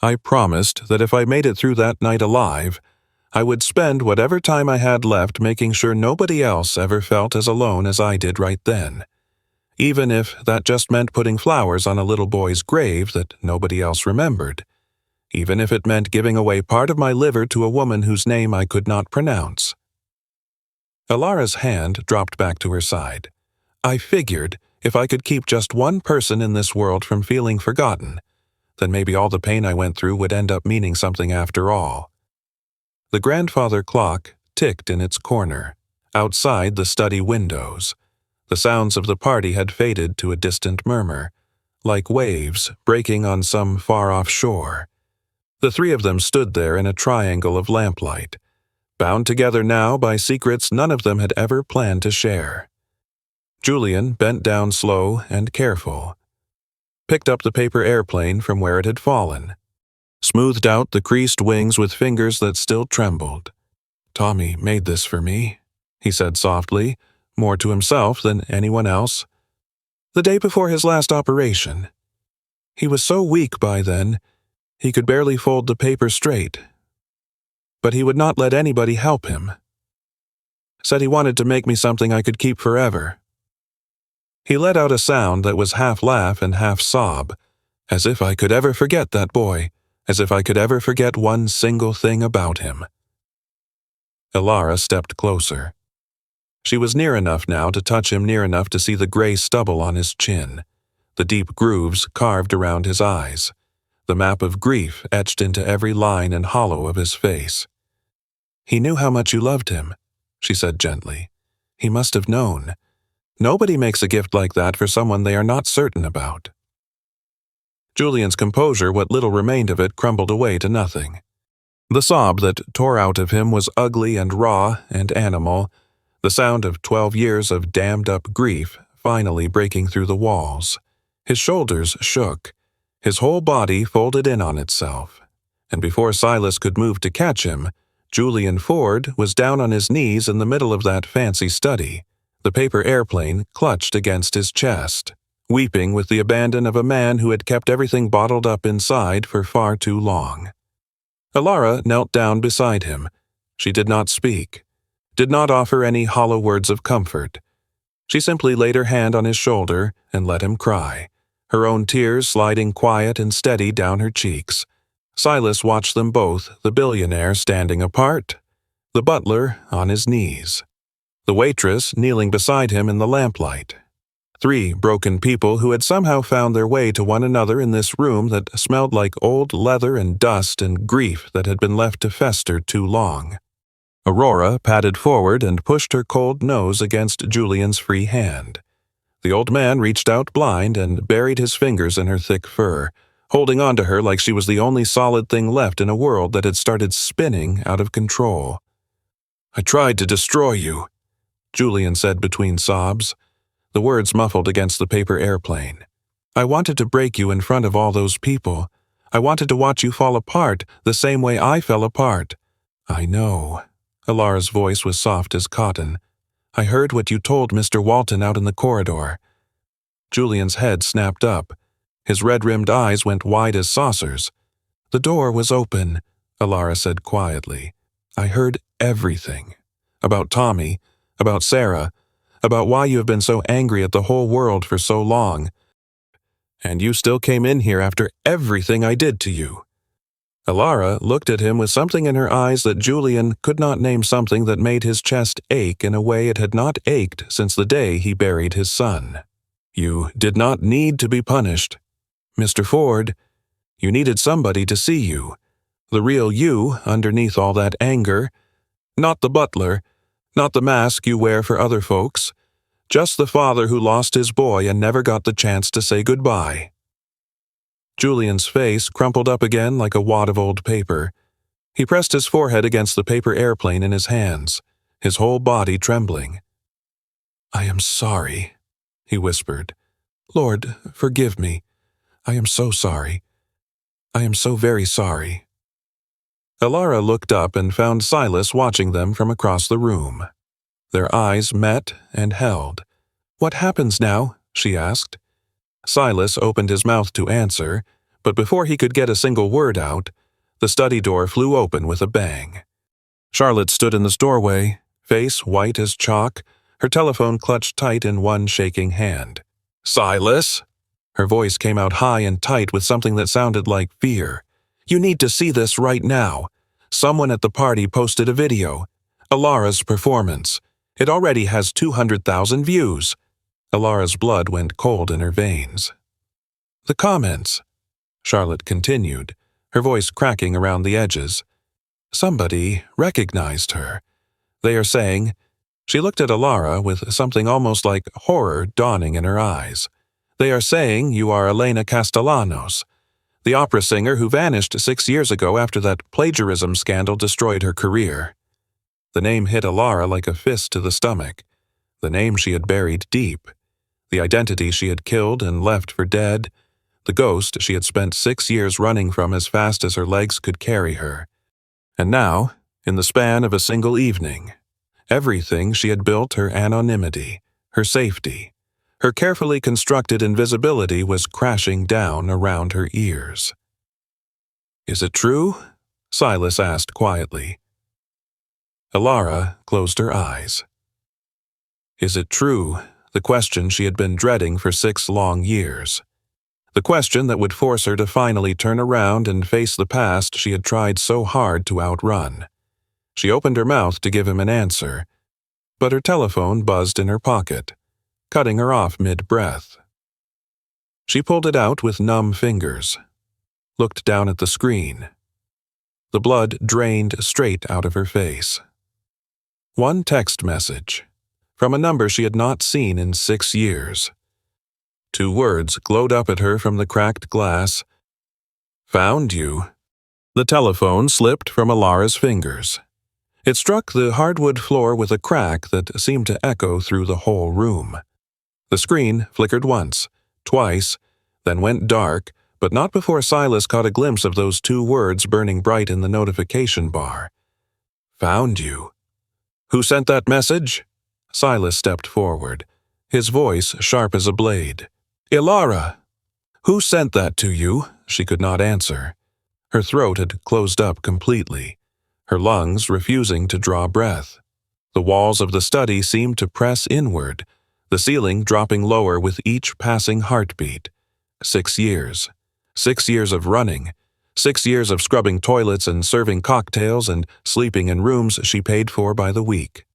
"I promised that if I made it through that night alive, I would spend whatever time I had left making sure nobody else ever felt as alone as I did right then, even if that just meant putting flowers on a little boy's grave that nobody else remembered, even if it meant giving away part of my liver to a woman whose name I could not pronounce." Alara's hand dropped back to her side. "I figured if I could keep just one person in this world from feeling forgotten, then maybe all the pain I went through would end up meaning something after all." The grandfather clock ticked in its corner, outside the study windows. The sounds of the party had faded to a distant murmur, like waves breaking on some far-off shore. The three of them stood there in a triangle of lamplight, bound together now by secrets none of them had ever planned to share. Julian bent down slow and careful, picked up the paper airplane from where it had fallen, smoothed out the creased wings with fingers that still trembled. "Tommy made this for me," he said softly, more to himself than anyone else. "The day before his last operation. He was so weak by then, he could barely fold the paper straight. But he would not let anybody help him. Said he wanted to make me something I could keep forever." He let out a sound that was half laugh and half sob, "As if I could ever forget that boy. As if I could ever forget one single thing about him." Alara stepped closer. She was near enough now to touch him, near enough to see the gray stubble on his chin, the deep grooves carved around his eyes, the map of grief etched into every line and hollow of his face. "He knew how much you loved him," she said gently. "He must have known. Nobody makes a gift like that for someone they are not certain about." Julian's composure, what little remained of it, crumbled away to nothing. The sob that tore out of him was ugly and raw and animal, the sound of 12 years of dammed-up grief finally breaking through the walls. His shoulders shook, his whole body folded in on itself, and before Silas could move to catch him, Julian Ford was down on his knees in the middle of that fancy study, the paper airplane clutched against his chest, weeping with the abandon of a man who had kept everything bottled up inside for far too long. Alara knelt down beside him. She did not speak, did not offer any hollow words of comfort. She simply laid her hand on his shoulder and let him cry, her own tears sliding quiet and steady down her cheeks. Silas watched them both, the billionaire standing apart, the butler on his knees, the waitress kneeling beside him in the lamplight. 3 broken people who had somehow found their way to one another in this room that smelled like old leather and dust and grief that had been left to fester too long. Aurora padded forward and pushed her cold nose against Julian's free hand. The old man reached out blind and buried his fingers in her thick fur, holding on to her like she was the only solid thing left in a world that had started spinning out of control. "I tried to destroy you," Julian said between sobs, the words muffled against the paper airplane. "I wanted to break you in front of all those people. I wanted to watch you fall apart the same way I fell apart." "I know." Alara's voice was soft as cotton. "I heard what you told Mr. Walton out in the corridor." Julian's head snapped up. His red-rimmed eyes went wide as saucers. "The door was open," Alara said quietly. "I heard everything. About Tommy, about Sarah, about why you have been so angry at the whole world for so long. And you still came in here after everything I did to you." Alara looked at him with something in her eyes that Julian could not name, something that made his chest ache in a way it had not ached since the day he buried his son. "You did not need to be punished. Mr. Ford, you needed somebody to see you. The real you underneath all that anger. Not the butler, not the mask you wear for other folks. Just the father who lost his boy and never got the chance to say goodbye." Julian's face crumpled up again like a wad of old paper. He pressed his forehead against the paper airplane in his hands, his whole body trembling. "I am sorry," he whispered. "Lord, forgive me. I am so sorry. I am so very sorry." Alara looked up and found Silas watching them from across the room. Their eyes met and held. "What happens now?" she asked. Silas opened his mouth to answer, but before he could get a single word out, the study door flew open with a bang. Charlotte stood in the doorway, face white as chalk, her telephone clutched tight in one shaking hand. "Silas!" Her voice came out high and tight with something that sounded like fear. "You need to see this right now. Someone at the party posted a video. Alara's performance. It already has 200,000 views." Alara's blood went cold in her veins. "The comments," Charlotte continued, her voice cracking around the edges. "Somebody recognized her. They are saying—" She looked at Alara with something almost like horror dawning in her eyes. "They are saying you are Elena Castellanos, the opera singer who vanished 6 years ago after that plagiarism scandal destroyed her career." The name hit Alara like a fist to the stomach. The name she had buried deep. The identity she had killed and left for dead. The ghost she had spent 6 years running from as fast as her legs could carry her. And now, in the span of a single evening, everything she had built, her anonymity, her safety, her carefully constructed invisibility, was crashing down around her ears. "Is it true?" Silas asked quietly. Alara closed her eyes. Is it true? The question she had been dreading for 6 long years. The question that would force her to finally turn around and face the past she had tried so hard to outrun. She opened her mouth to give him an answer, but her telephone buzzed in her pocket, cutting her off mid-breath. She pulled it out with numb fingers, looked down at the screen. The blood drained straight out of her face. One text message, from a number she had not seen in 6 years. 2 words glowed up at her from the cracked glass. "Found you." The telephone slipped from Alara's fingers. It struck the hardwood floor with a crack that seemed to echo through the whole room. The screen flickered once, twice, then went dark, but not before Silas caught a glimpse of those 2 words burning bright in the notification bar. "Found you." "Who sent that message?" Silas stepped forward, his voice sharp as a blade. "Alara!" "Who sent that to you?" She could not answer. Her throat had closed up completely, her lungs refusing to draw breath. The walls of the study seemed to press inward, the ceiling dropping lower with each passing heartbeat. 6 years. 6 years of running. 6 years of scrubbing toilets and serving cocktails and sleeping in rooms she paid for by the week.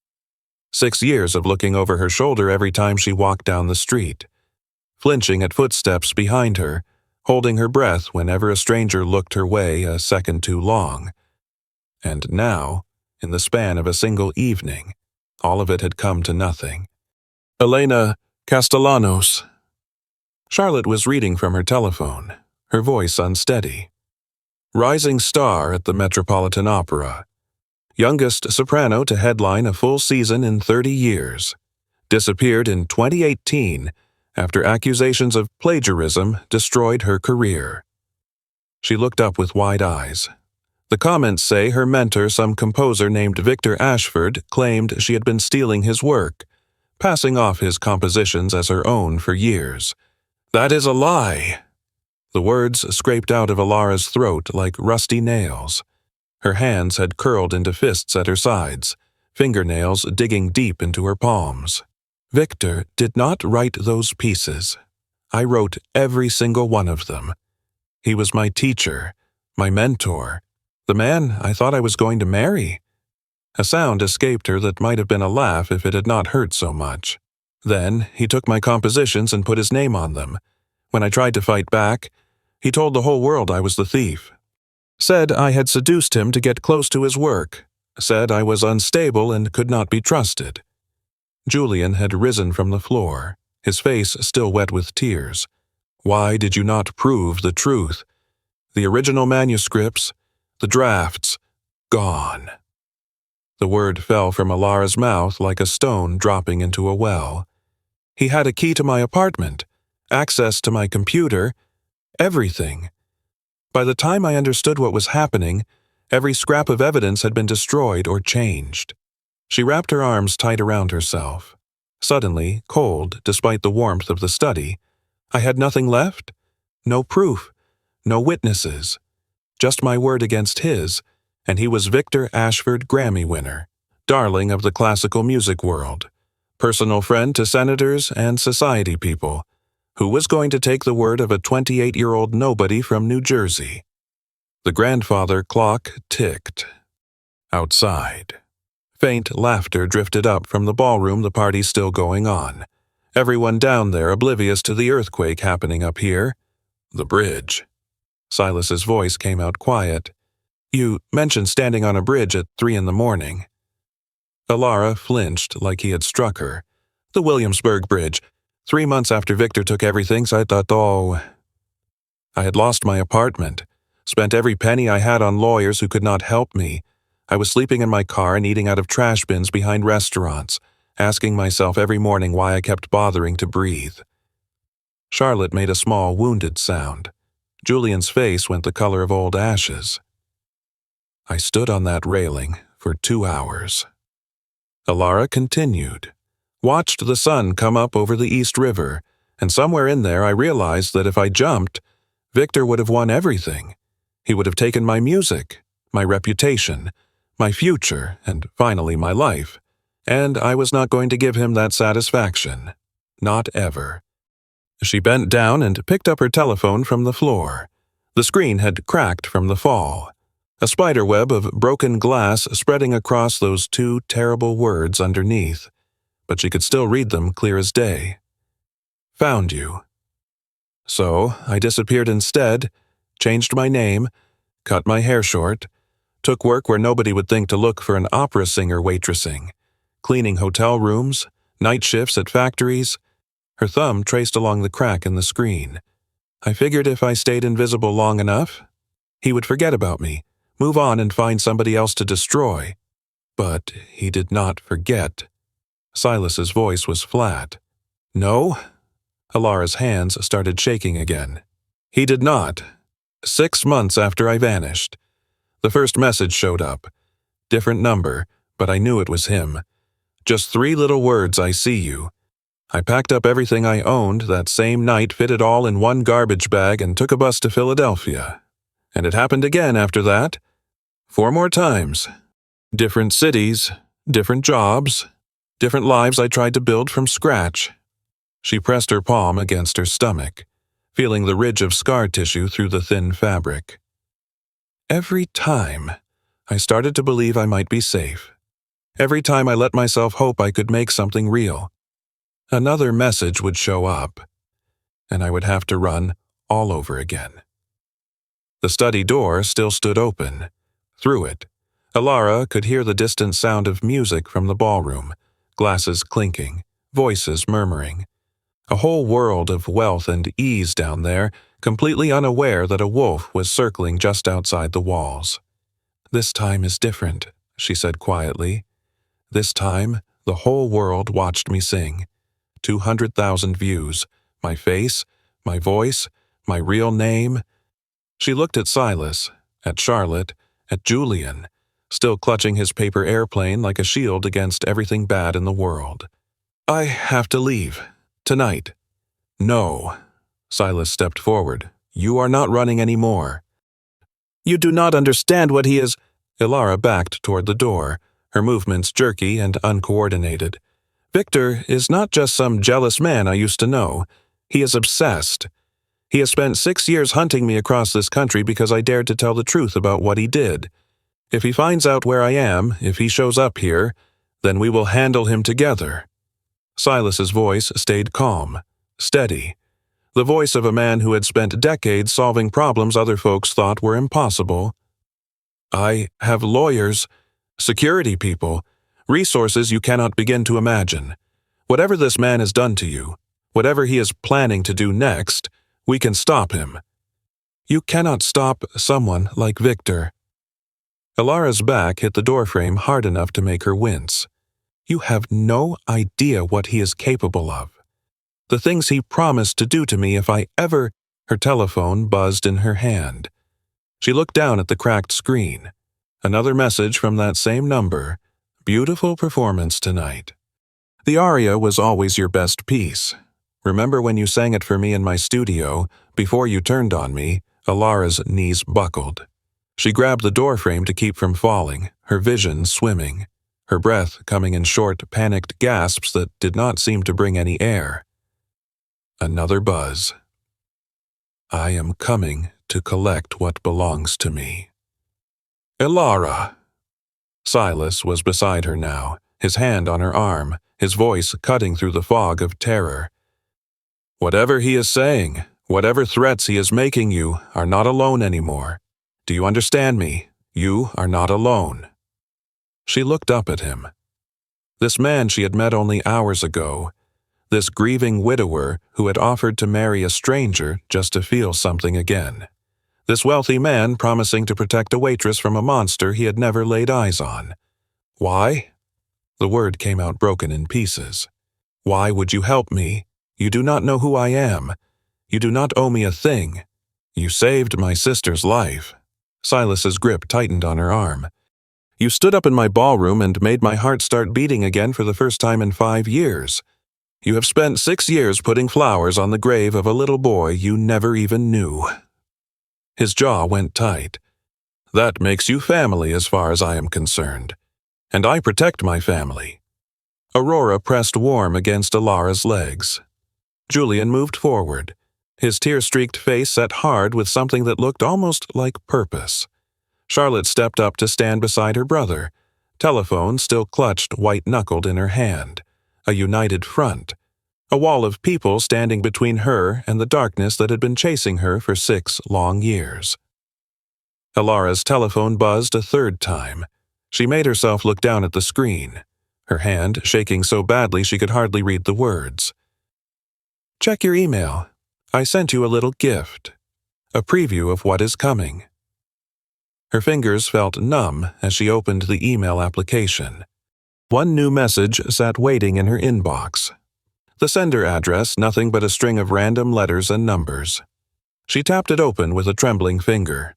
6 years of looking over her shoulder every time she walked down the street, flinching at footsteps behind her, holding her breath whenever a stranger looked her way a second too long. And now, in the span of a single evening, all of it had come to nothing. Elena Castellanos. Charlotte was reading from her telephone, her voice unsteady. Rising star at the Metropolitan Opera. Youngest soprano to headline a full season in 30 years. Disappeared in 2018 after accusations of plagiarism destroyed her career. She looked up with wide eyes. The comments say her mentor, some composer named Victor Ashford, claimed she had been stealing his work, passing off his compositions as her own for years. That is a lie. The words scraped out of Alara's throat like rusty nails. Her hands had curled into fists at her sides, fingernails digging deep into her palms. Victor did not write those pieces. I wrote every single one of them. He was my teacher, my mentor, the man I thought I was going to marry. A sound escaped her that might have been a laugh if it had not hurt so much. Then he took my compositions and put his name on them. When I tried to fight back, he told the whole world I was the thief. Said I had seduced him to get close to his work. Said I was unstable and could not be trusted. Julian had risen from the floor, his face still wet with tears. Why did you not prove the truth? The original manuscripts, the drafts, gone. The word fell from Alara's mouth like a stone dropping into a well. He had a key to my apartment, access to my computer, everything. By the time I understood what was happening, every scrap of evidence had been destroyed or changed. She wrapped her arms tight around herself. Suddenly, cold despite the warmth of the study, I had nothing left? No proof, no witnesses. Just my word against his, and he was Victor Ashford Grammy winner, darling of the classical music world, personal friend to senators and society people. Who was going to take the word of a 28-year-old nobody from New Jersey? The grandfather clock ticked. Outside. Faint laughter drifted up from the ballroom, the party still going on. Everyone down there oblivious to the earthquake happening up here. The bridge. Silas's voice came out quiet. You mentioned standing on a bridge at 3 a.m. Alara flinched like he had struck her. The Williamsburg Bridge. 3 months after Victor took everything, so I thought, I had lost my apartment. Spent every penny I had on lawyers who could not help me. I was sleeping in my car and eating out of trash bins behind restaurants, asking myself every morning why I kept bothering to breathe. Charlotte made a small, wounded sound. Julian's face went the color of old ashes. I stood on that railing for 2 hours. Alara continued. Watched the sun come up over the East River, and somewhere in there I realized that if I jumped, Victor would have won everything. He would have taken my music, my reputation, my future, and finally my life. And I was not going to give him that satisfaction. Not ever. She bent down and picked up her telephone from the floor. The screen had cracked from the fall. A spiderweb of broken glass spreading across those 2 terrible words underneath. But she could still read them clear as day. Found you. So I disappeared instead, changed my name, cut my hair short, took work where nobody would think to look for an opera singer waitressing, cleaning hotel rooms, night shifts at factories. Her thumb traced along the crack in the screen. I figured if I stayed invisible long enough, he would forget about me, move on and find somebody else to destroy. But he did not forget. Silas's voice was flat. No? Alara's hands started shaking again. He did not. 6 months after I vanished. The first message showed up. Different number, but I knew it was him. Just 3 little words, I see you. I packed up everything I owned that same night, fit it all in one garbage bag, and took a bus to Philadelphia. And it happened again after that. 4 more times. Different cities, different jobs, different lives I tried to build from scratch. She pressed her palm against her stomach, feeling the ridge of scar tissue through the thin fabric. Every time, I started to believe I might be safe. Every time I let myself hope I could make something real. Another message would show up. and I would have to run all over again. The study door still stood open. Through it, Alara could hear the distant sound of music from the ballroom, glasses clinking, voices murmuring. A whole world of wealth and ease down there, completely unaware that a wolf was circling just outside the walls. "This time is different," she said quietly. "This time, the whole world watched me sing. 200,000 views, my face, my voice, my real name." She looked at Silas, at Charlotte, at Julian, still clutching his paper airplane like a shield against everything bad in the world. "I have to leave. Tonight." "No." Silas stepped forward. "You are not running anymore." "You do not understand what he is—" Alara backed toward the door, her movements jerky and uncoordinated. "Victor is not just some jealous man I used to know. He is obsessed. He has spent 6 years hunting me across this country because I dared to tell the truth about what he did. If he finds out where I am, if he shows up here, then we will handle him together." Silas's voice stayed calm, steady, the voice of a man who had spent decades solving problems other folks thought were impossible. "I have lawyers, security people, resources you cannot begin to imagine. Whatever this man has done to you, whatever he is planning to do next, we can stop him. You cannot stop someone like Victor." Alara's back hit the doorframe hard enough to make her wince. "You have no idea what he is capable of. The things he promised to do to me if I ever—" Her telephone buzzed in her hand. She looked down at the cracked screen. Another message from that same number. "Beautiful performance tonight. The Aria was always your best piece. Remember when you sang it for me in my studio, before you turned on me?" Alara's knees buckled. She grabbed the doorframe to keep from falling, her vision swimming, her breath coming in short, panicked gasps that did not seem to bring any air. Another buzz. "I am coming to collect what belongs to me." "Alara!" Silas was beside her now, his hand on her arm, his voice cutting through the fog of terror. "Whatever he is saying, whatever threats he is making, you are not alone anymore. Do you understand me? You are not alone." She looked up at him. This man she had met only hours ago, this grieving widower who had offered to marry a stranger just to feel something again. This wealthy man promising to protect a waitress from a monster he had never laid eyes on. "Why?" The word came out broken in pieces. "Why would you help me? You do not know who I am. You do not owe me a thing. You saved my sister's life." Silas's grip tightened on her arm. "You stood up in my ballroom and made my heart start beating again for the first time in 5 years. You have spent 6 years putting flowers on the grave of a little boy you never even knew." His jaw went tight. "That makes you family as far as I am concerned. And I protect my family." Aurora pressed warm against Alara's legs. Julian moved forward, his tear-streaked face set hard with something that looked almost like purpose. Charlotte stepped up to stand beside her brother, telephone still clutched white-knuckled in her hand, a united front, a wall of people standing between her and the darkness that had been chasing her for 6 long years. Alara's telephone buzzed a third time. She made herself look down at the screen, her hand shaking so badly she could hardly read the words. "Check your email. I sent you a little gift. A preview of what is coming." Her fingers felt numb as she opened the email application. One new message sat waiting in her inbox. The sender address nothing but a string of random letters and numbers. She tapped it open with a trembling finger.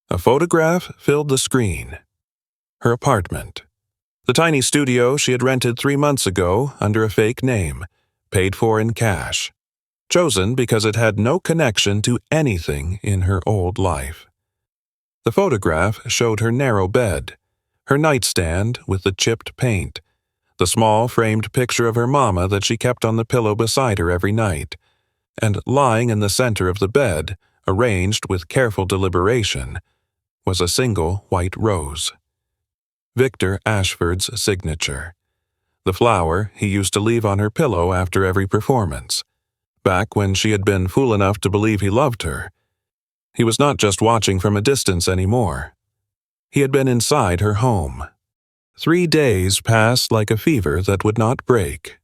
A photograph filled the screen. Her apartment. The tiny studio she had rented 3 months ago under a fake name, paid for in cash. Chosen because it had no connection to anything in her old life. The photograph showed her narrow bed, her nightstand with the chipped paint, the small framed picture of her mama that she kept on the pillow beside her every night, and lying in the center of the bed, arranged with careful deliberation, was a single white rose. Victor Ashford's signature. The flower he used to leave on her pillow after every performance. back when she had been fool enough to believe he loved her. He was not just watching from a distance anymore. He had been inside her home. 3 days passed like a fever that would not break.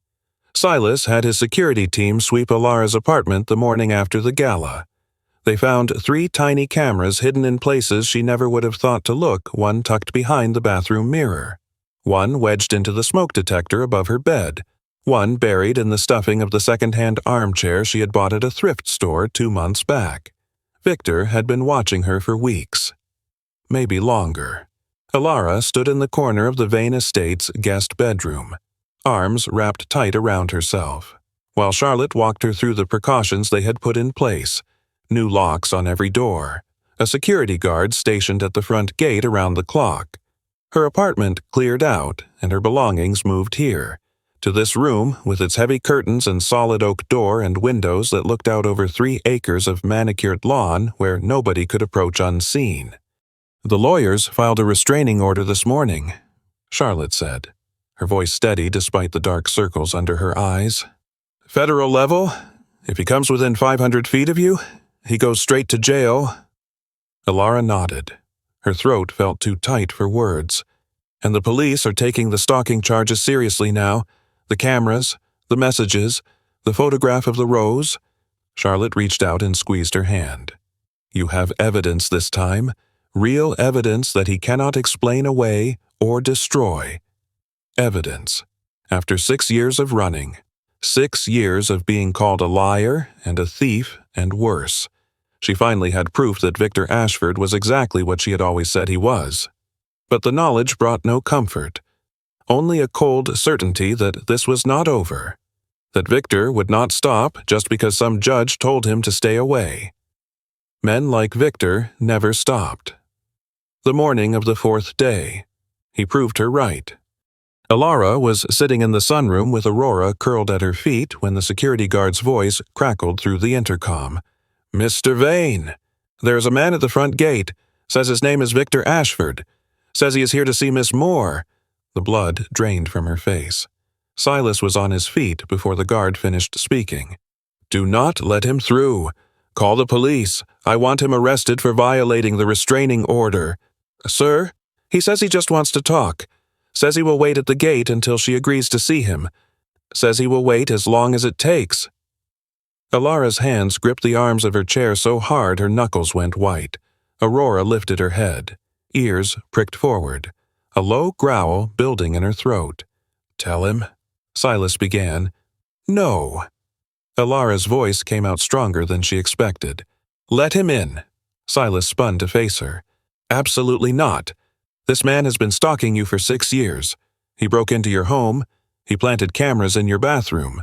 Silas had his security team sweep Alara's apartment the morning after the gala. They found 3 tiny cameras hidden in places she never would have thought to look, one tucked behind the bathroom mirror, one wedged into the smoke detector above her bed, one buried in the stuffing of the second-hand armchair she had bought at a thrift store 2 months back. Victor had been watching her for weeks. Maybe longer. Alara stood in the corner of the Vane Estates guest bedroom, arms wrapped tight around herself, while Charlotte walked her through the precautions they had put in place: new locks on every door, a security guard stationed at the front gate around the clock. Her apartment cleared out, and her belongings moved here, to this room with its heavy curtains and solid oak door and windows that looked out over 3 acres of manicured lawn where nobody could approach unseen. "The lawyers filed a restraining order this morning," Charlotte said, her voice steady despite the dark circles under her eyes. "Federal level, if he comes within 500 feet of you, he goes straight to jail." Alara nodded. Her throat felt too tight for words. "And the police are taking the stalking charges seriously now. The cameras, the messages, the photograph of the rose." Charlotte reached out and squeezed her hand. "You have evidence this time. Real evidence that he cannot explain away or destroy. Evidence. After 6 years of running, 6 years of being called a liar and a thief and worse, she finally had proof that Victor Ashford was exactly what she had always said he was. But the knowledge brought no comfort, only a cold certainty that this was not over, that Victor would not stop just because some judge told him to stay away. Men like Victor never stopped. The morning of the 4th day, he proved her right. Alara was sitting in the sunroom with Aurora curled at her feet when the security guard's voice crackled through the intercom. "Mr. Vane, there's a man at the front gate. Says his name is Victor Ashford. Says he is here to see Miss Moore." The blood drained from her face. Silas was on his feet before the guard finished speaking. "Do not let him through. Call the police. I want him arrested for violating the restraining order." "Sir, he says he just wants to talk. Says he will wait at the gate until she agrees to see him. Says he will wait as long as it takes." Alara's hands gripped the arms of her chair so hard her knuckles went white. Aurora lifted her head, ears pricked forward, a low growl building in her throat. "Tell him," Silas began. "No." Alara's voice came out stronger than she expected. "Let him in." Silas spun to face her. "Absolutely not. This man has been stalking you for 6 years. He broke into your home. He planted cameras in your bathroom."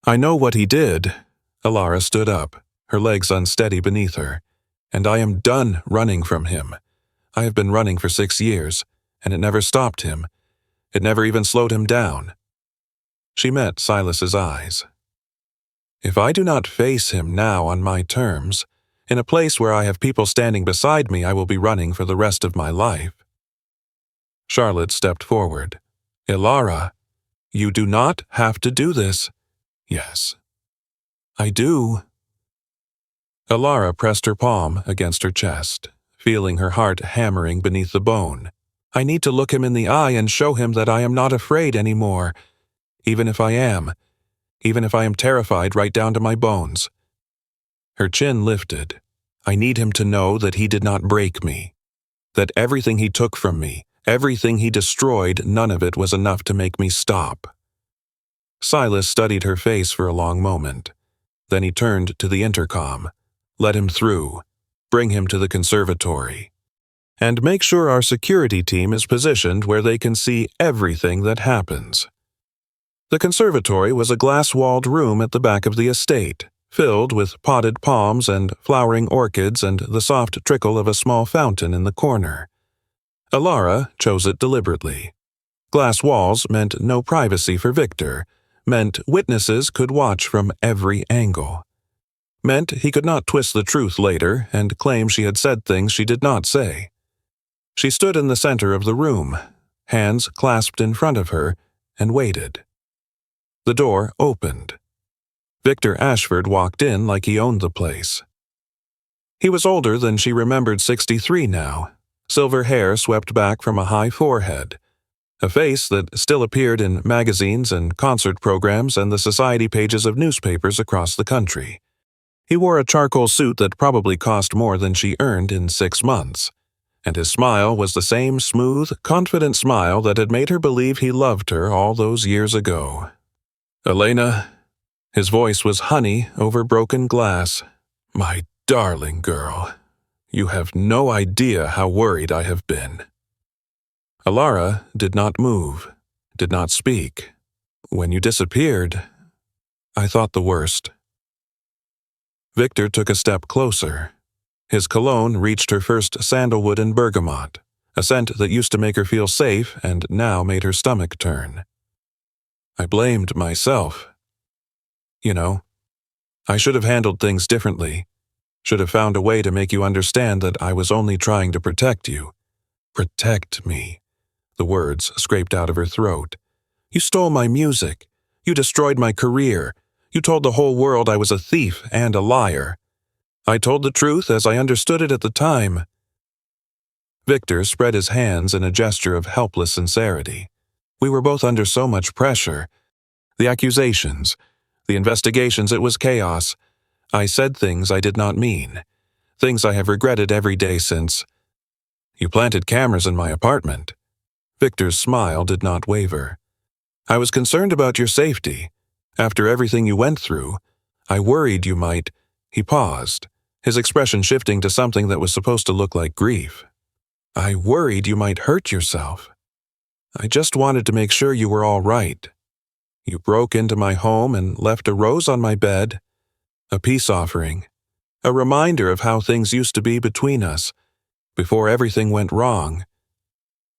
"I know what he did." Alara stood up, her legs unsteady beneath her. "And I am done running from him. I have been running for 6 years, and it never stopped him. It never even slowed him down." She met Silas's eyes. "If I do not face him now on my terms, in a place where I have people standing beside me, I will be running for the rest of my life." Charlotte stepped forward. "Alara, you do not have to do this." "Yes, I do." Alara pressed her palm against her chest, feeling her heart hammering beneath the bone. "I need to look him in the eye and show him that I am not afraid anymore, even if I am terrified right down to my bones." Her chin lifted. "I need him to know that he did not break me, that everything he took from me, everything he destroyed, none of it was enough to make me stop." Silas studied her face for a long moment. Then he turned to the intercom. "Let him through. Bring him to the conservatory. And make sure our security team is positioned where they can see everything that happens." The conservatory was a glass-walled room at the back of the estate, filled with potted palms and flowering orchids and the soft trickle of a small fountain in the corner. Alara chose it deliberately. Glass walls meant no privacy for Victor, meant witnesses could watch from every angle, meant he could not twist the truth later and claim she had said things she did not say. She stood in the center of the room, hands clasped in front of her, and waited. The door opened. Victor Ashford walked in like he owned the place. He was older than she remembered, 63 now, silver hair swept back from a high forehead, a face that still appeared in magazines and concert programs and the society pages of newspapers across the country. He wore a charcoal suit that probably cost more than she earned in 6 months, and his smile was the same smooth, confident smile that had made her believe he loved her all those years ago. "Elena," his voice was honey over broken glass. "My darling girl, you have no idea how worried I have been." Alara did not move, did not speak. "When you disappeared, I thought the worst." Victor took a step closer. His cologne reached her first sandalwood and bergamot, a scent that used to make her feel safe and now made her stomach turn. "I blamed myself. You know, I should have handled things differently. Should have found a way to make you understand that I was only trying to protect you." "Protect me," the words scraped out of her throat. "You stole my music. You destroyed my career. You told the whole world I was a thief and a liar. I told the truth as I understood it at the time." Victor spread his hands in a gesture of helpless sincerity. "We were both under so much pressure. The accusations, the investigations, it was chaos. I said things I did not mean, things I have regretted every day since. You planted cameras in my apartment." Victor's smile did not waver. "I was concerned about your safety. After everything you went through, I worried you might—" He paused, his expression shifting to something that was supposed to look like grief. "I worried you might hurt yourself. I just wanted to make sure you were all right. You broke into my home and left a rose on my bed, a peace offering, a reminder of how things used to be between us, before everything went wrong."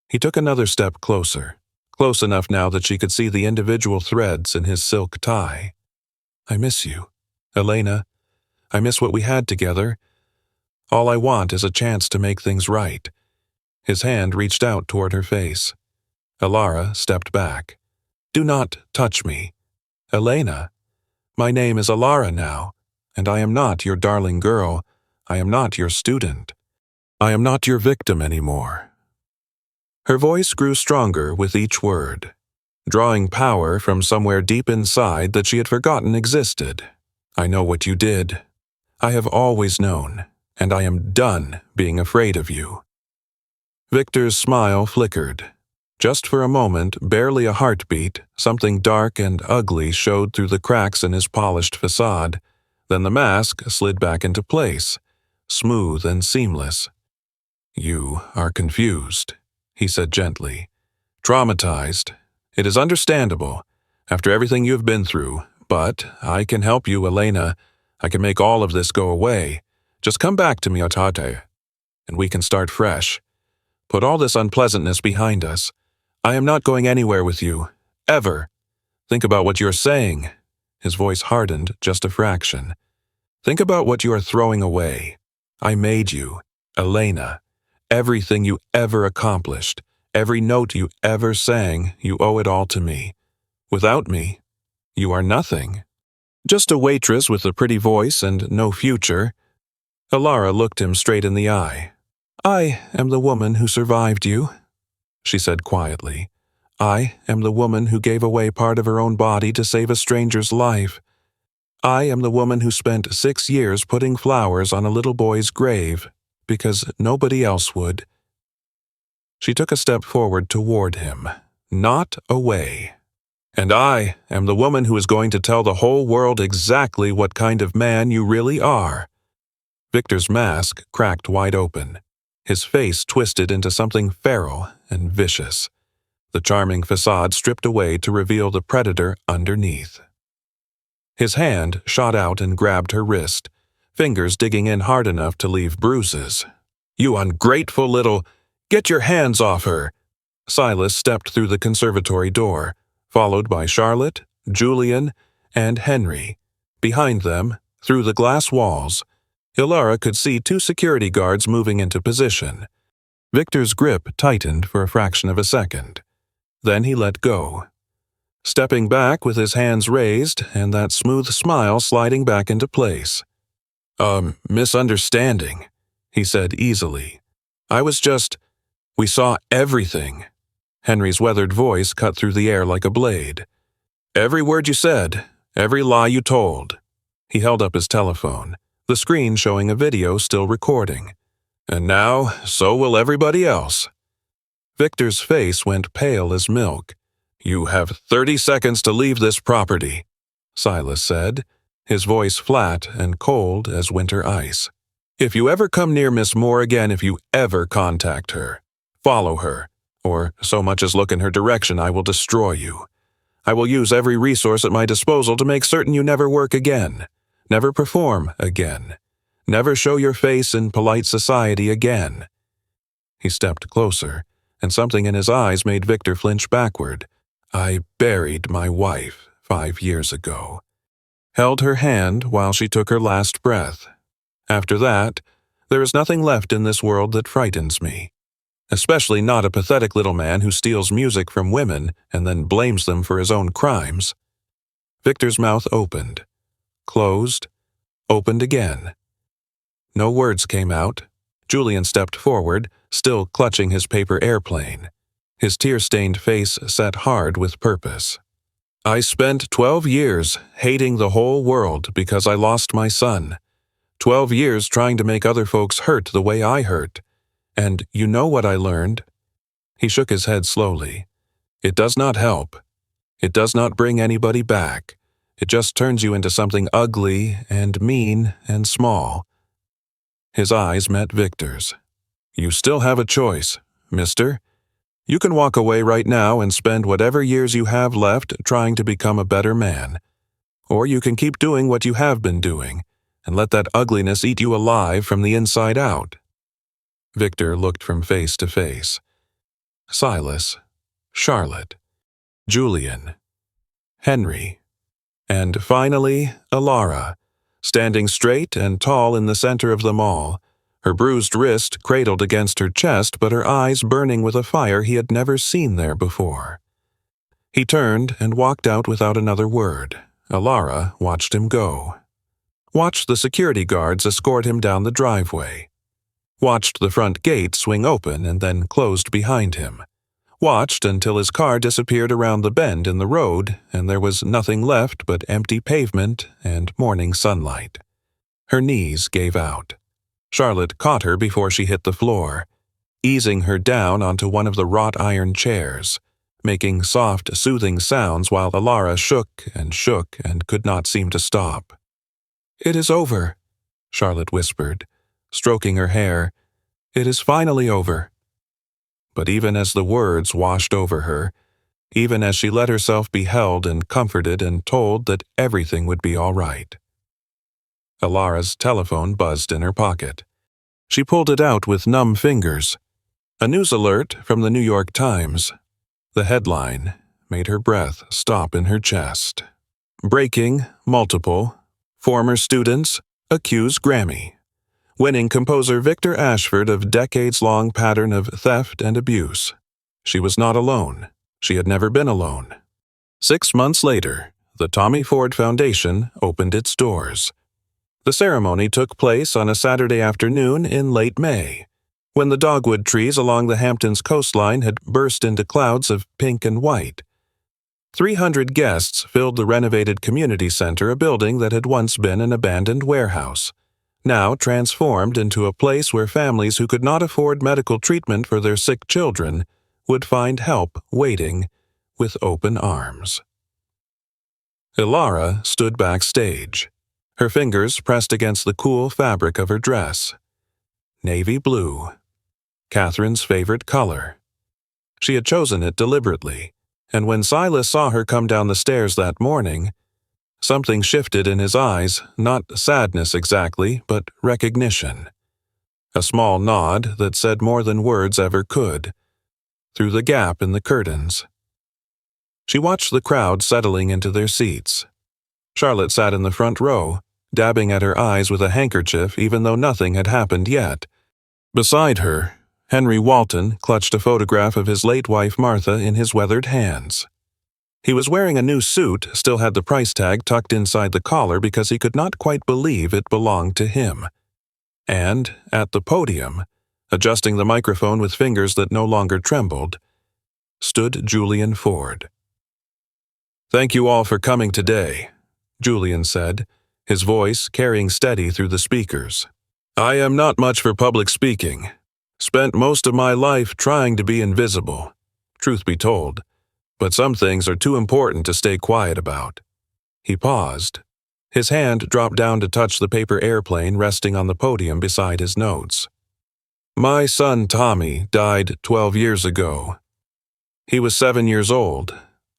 He took another step closer, close enough now that she could see the individual threads in his silk tie. "I miss you, Elena. I miss what we had together. All I want is a chance to make things right." His hand reached out toward her face. Alara stepped back. "Do not touch me. Elena, my name is Alara now, and I am not your darling girl. I am not your student. I am not your victim anymore." Her voice grew stronger with each word, drawing power from somewhere deep inside that she had forgotten existed. "I know what you did. I have always known, and I am done being afraid of you." Victor's smile flickered. Just for a moment, barely a heartbeat, something dark and ugly showed through the cracks in his polished facade. Then the mask slid back into place, smooth and seamless. "You are confused," he said gently. "Traumatized. It is understandable, after everything you have been through, but I can help you, Elena. I can make all of this go away. Just come back to me, Otate, and we can start fresh. Put all this unpleasantness behind us. I am not going anywhere with you, ever. Think about what you're saying." His voice hardened just a fraction. "Think about what you are throwing away. I made you, Elena. Everything you ever accomplished, every note you ever sang, you owe it all to me. Without me, you are nothing. Just a waitress with a pretty voice and no future." Alara looked him straight in the eye. "I am the woman who survived you," she said quietly. "I am the woman who gave away part of her own body to save a stranger's life. I am the woman who spent 6 years putting flowers on a little boy's grave, because nobody else would." She took a step forward toward him, not away. "And I am the woman who is going to tell the whole world exactly what kind of man you really are." Victor's mask cracked wide open, his face twisted into something feral and vicious, the charming facade stripped away to reveal the predator underneath. His hand shot out and grabbed her wrist, fingers digging in hard enough to leave bruises. "You ungrateful little— Get your hands off her!" Silas stepped through the conservatory door, followed by Charlotte, Julian, and Henry. Behind them, through the glass walls, Alara could see 2 security guards moving into position. Victor's grip tightened for a fraction of a second. Then he let go. stepping back with his hands raised and that smooth smile sliding back into place. Misunderstanding, he said easily. We saw everything. Henry's weathered voice cut through the air like a blade. Every word you said, every lie you told. He held up his telephone, the screen showing a video still recording. And now, so will everybody else. Victor's face went pale as milk. You have 30 seconds to leave this property, Silas said, his voice flat and cold as winter ice. If you ever come near Miss Moore again, if you ever contact her, follow her, or so much as look in her direction, I will destroy you. I will use every resource at my disposal to make certain you never work again, never perform again, never show your face in polite society again. He stepped closer, and something in his eyes made Victor flinch backward. I buried my wife 5 years ago. Held her hand while she took her last breath. After that, there is nothing left in this world that frightens me. Especially not a pathetic little man who steals music from women and then blames them for his own crimes. Victor's mouth opened, closed, opened again. No words came out. Julian stepped forward, still clutching his paper airplane. His tear-stained face set hard with purpose. I spent 12 years hating the whole world because I lost my son. 12 years trying to make other folks hurt the way I hurt. And you know what I learned? He shook his head slowly. It does not help. It does not bring anybody back. It just turns you into something ugly and mean and small. His eyes met Victor's. You still have a choice, mister. You can walk away right now and spend whatever years you have left trying to become a better man. Or you can keep doing what you have been doing and let that ugliness eat you alive from the inside out. Victor looked from face to face. Silas, Charlotte, Julian, Henry, and finally, Alara, standing straight and tall in the center of them all, her bruised wrist cradled against her chest but her eyes burning with a fire he had never seen there before. He turned and walked out without another word. Alara watched him go. Watched the security guards escort him down the driveway. Watched the front gate swing open and then closed behind him. Watched until his car disappeared around the bend in the road and there was nothing left but empty pavement and morning sunlight. Her knees gave out. Charlotte caught her before she hit the floor, easing her down onto one of the wrought iron chairs, making soft, soothing sounds while Alara shook and could not seem to stop. It is over, Charlotte whispered, stroking her hair. It is finally over. But even as the words washed over her, even as she let herself be held and comforted and told that everything would be all right. Alara's telephone buzzed in her pocket. She pulled it out with numb fingers. A news alert from the New York Times. The headline made her breath stop in her chest. Breaking, multiple, former students accuse Grammy. Winning composer Victor Ashford of decades-long pattern of theft and abuse. She was not alone. She had never been alone. 6 months later, the Tommy Ford Foundation opened its doors. The ceremony took place on a Saturday afternoon in late May, when the dogwood trees along the Hamptons coastline had burst into clouds of pink and white. 300 guests filled the renovated community center, a building that had once been an abandoned warehouse, now transformed into a place where families who could not afford medical treatment for their sick children would find help waiting with open arms. Alara stood backstage, her fingers pressed against the cool fabric of her dress. Navy blue, Catherine's favorite color. She had chosen it deliberately, and when Silas saw her come down the stairs that morning, something shifted in his eyes, not sadness exactly, but recognition. A small nod that said more than words ever could, through the gap in the curtains. She watched the crowd settling into their seats. Charlotte sat in the front row, dabbing at her eyes with a handkerchief even though nothing had happened yet. Beside her, Henry Walton clutched a photograph of his late wife Martha in his weathered hands. He was wearing a new suit, still had the price tag tucked inside the collar because he could not quite believe it belonged to him. And, at the podium, adjusting the microphone with fingers that no longer trembled, stood Julian Ford. "Thank you all for coming today," Julian said, his voice carrying steady through the speakers. "I am not much for public speaking. Spent most of my life trying to be invisible, truth be told, but some things are too important to stay quiet about." He paused. His hand dropped down to touch the paper airplane resting on the podium beside his notes. "My son Tommy died 12 years ago. He was 7 years old,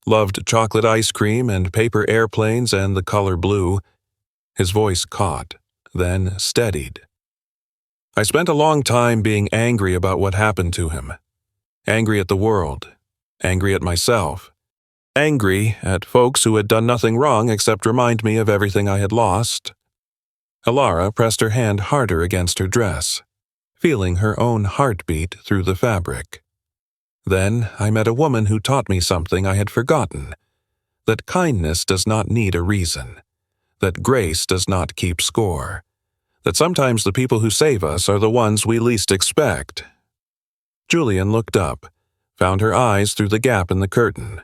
loved chocolate ice cream and paper airplanes and the color blue." His voice caught, then steadied. "I spent a long time being angry about what happened to him. Angry at the world. Angry at myself. Angry at folks who had done nothing wrong except remind me of everything I had lost." Alara pressed her hand harder against her dress, feeling her own heartbeat through the fabric. "Then I met a woman who taught me something I had forgotten, that kindness does not need a reason, that grace does not keep score, that sometimes the people who save us are the ones we least expect." Julian looked up, found her eyes through the gap in the curtain.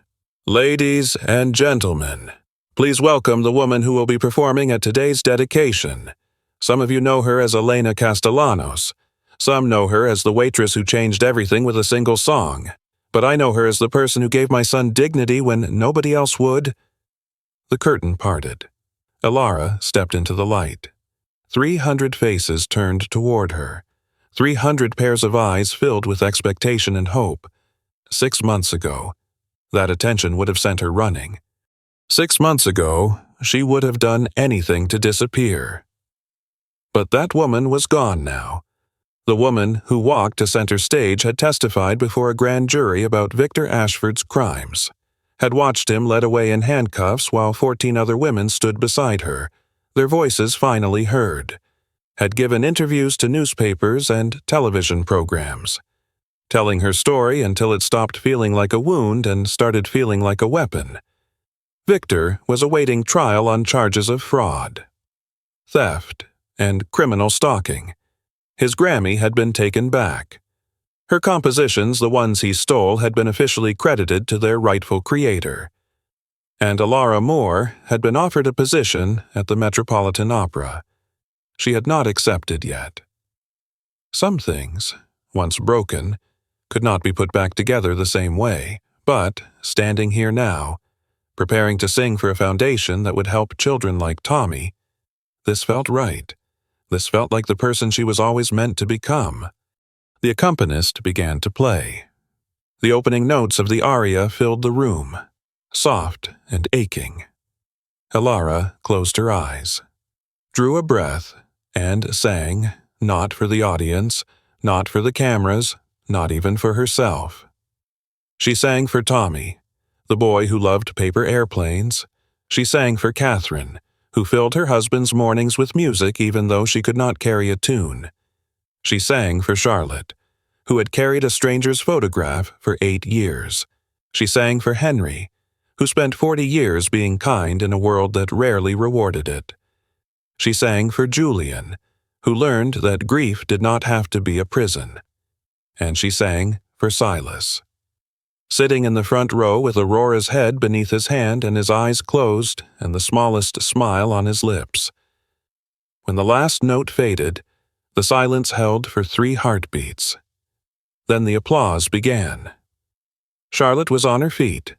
"Ladies and gentlemen, please welcome the woman who will be performing at today's dedication. Some of you know her as Elena Castellanos. Some know her as the waitress who changed everything with a single song. But I know her as the person who gave my son dignity when nobody else would." The curtain parted. Alara stepped into the light. 300 faces turned toward her. 300 pairs of eyes filled with expectation and hope. 6 months ago, that attention would have sent her running. 6 months ago, she would have done anything to disappear. But that woman was gone now. The woman who walked to center stage had testified before a grand jury about Victor Ashford's crimes, had watched him led away in handcuffs while 14 other women stood beside her, their voices finally heard, had given interviews to newspapers and television programs, telling her story until it stopped feeling like a wound and started feeling like a weapon. Victor was awaiting trial on charges of fraud, theft, and criminal stalking. His Grammy had been taken back. Her compositions, the ones he stole, had been officially credited to their rightful creator. And Alara Moore had been offered a position at the Metropolitan Opera. She had not accepted yet. Some things, once broken, could not be put back together the same way, but, standing here now, preparing to sing for a foundation that would help children like Tommy, this felt right. This felt like the person she was always meant to become. The accompanist began to play. The opening notes of the aria filled the room, soft and aching. Alara closed her eyes, drew a breath, and sang, not for the audience, not for the cameras, not even for herself. She sang for Tommy, the boy who loved paper airplanes. She sang for Catherine, who filled her husband's mornings with music even though she could not carry a tune. She sang for Charlotte, who had carried a stranger's photograph for 8 years. She sang for Henry, who spent 40 years being kind in a world that rarely rewarded it. She sang for Julian, who learned that grief did not have to be a prison. And she sang for Silas. Sitting in the front row with Aurora's head beneath his hand and his eyes closed and the smallest smile on his lips. When the last note faded, the silence held for 3 heartbeats. Then the applause began. Charlotte was on her feet,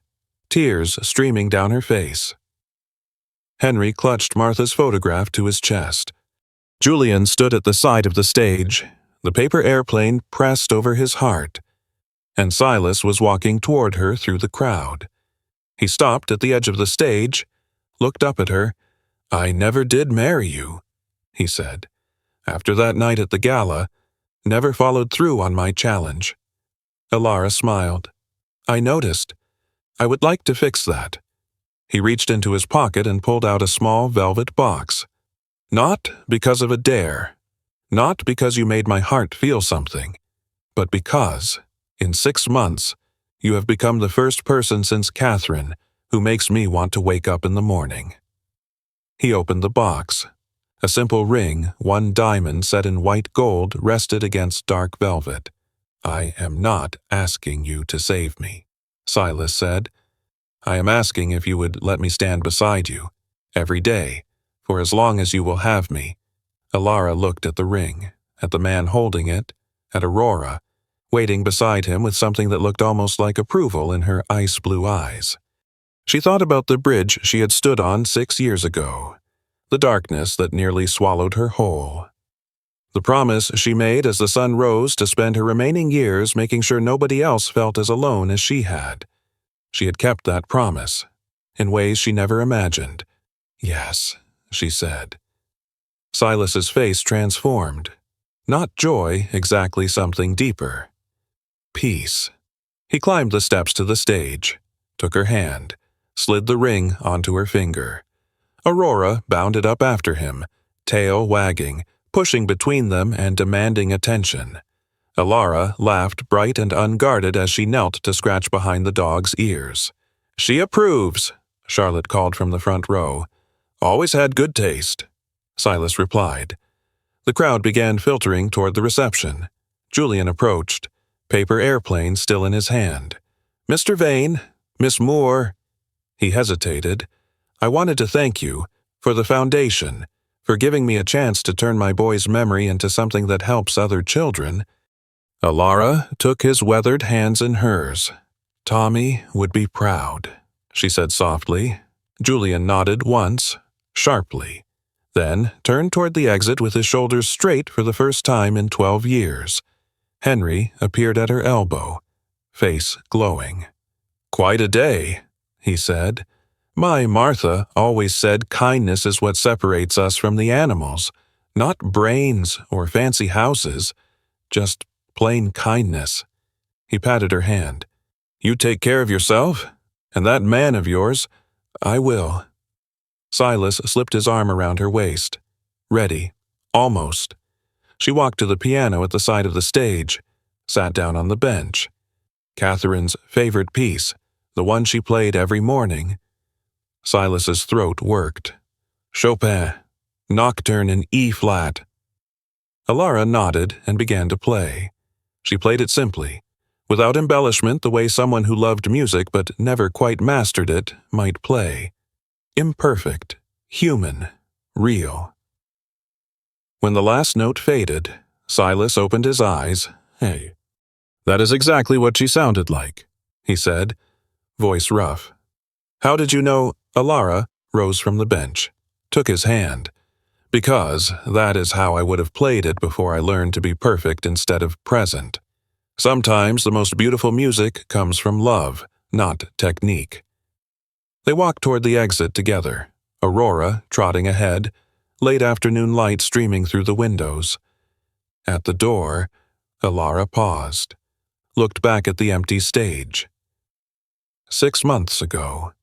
tears streaming down her face. Henry clutched Martha's photograph to his chest. Julian stood at the side of the stage, the paper airplane pressed over his heart, and Silas was walking toward her through the crowd. He stopped at the edge of the stage, looked up at her. "I never did marry you," he said. "After that night at the gala, never followed through on my challenge." Alara smiled. "I noticed. I would like to fix that." He reached into his pocket and pulled out a small velvet box. "Not because of a dare. Not because you made my heart feel something, but because, in 6 months, you have become the first person since Catherine, who makes me want to wake up in the morning." He opened the box. A simple ring, one diamond set in white gold, rested against dark velvet. "I am not asking you to save me," Silas said. "I am asking if you would let me stand beside you, every day, for as long as you will have me." Alara looked at the ring, at the man holding it, at Aurora, waiting beside him with something that looked almost like approval in her ice-blue eyes. She thought about the bridge she had stood on 6 years ago, the darkness that nearly swallowed her whole. The promise she made as the sun rose to spend her remaining years making sure nobody else felt as alone as she had. She had kept that promise, in ways she never imagined. "Yes," she said. Silas's face transformed. Not joy, exactly, something deeper. Peace. He climbed the steps to the stage, took her hand, slid the ring onto her finger. Aurora bounded up after him, tail wagging, pushing between them and demanding attention. Alara laughed bright and unguarded as she knelt to scratch behind the dog's ears. "She approves," Charlotte called from the front row. "Always had good taste," Silas replied. The crowd began filtering toward the reception. Julian approached, paper airplane still in his hand. "Mr. Vane, Miss Moore." He hesitated. "I wanted to thank you, for the foundation, for giving me a chance to turn my boy's memory into something that helps other children." Alara took his weathered hands in hers. "Tommy would be proud," she said softly. Julian nodded once, sharply, then turned toward the exit with his shoulders straight for the first time in 12 years. Henry appeared at her elbow, face glowing. "Quite a day," he said. "My Martha always said kindness is what separates us from the animals, not brains or fancy houses, just plain kindness." He patted her hand. "You take care of yourself, and that man of yours." "I will." Silas slipped his arm around her waist. Ready. Almost. She walked to the piano at the side of the stage, sat down on the bench. Catherine's favorite piece, the one she played every morning. Silas's throat worked. "Chopin, Nocturne in E-flat." Alara nodded and began to play. She played it simply, without embellishment, the way someone who loved music but never quite mastered it might play. Imperfect, human, real. When the last note faded, Silas opened his eyes. "Hey, that is exactly what she sounded like," he said, voice rough. "How did you know?" Alara rose from the bench, took his hand. "Because that is how I would have played it before I learned to be perfect instead of present. Sometimes the most beautiful music comes from love, not technique." They walked toward the exit together, Aurora trotting ahead, late afternoon light streaming through the windows. At the door, Alara paused, looked back at the empty stage. 6 months ago.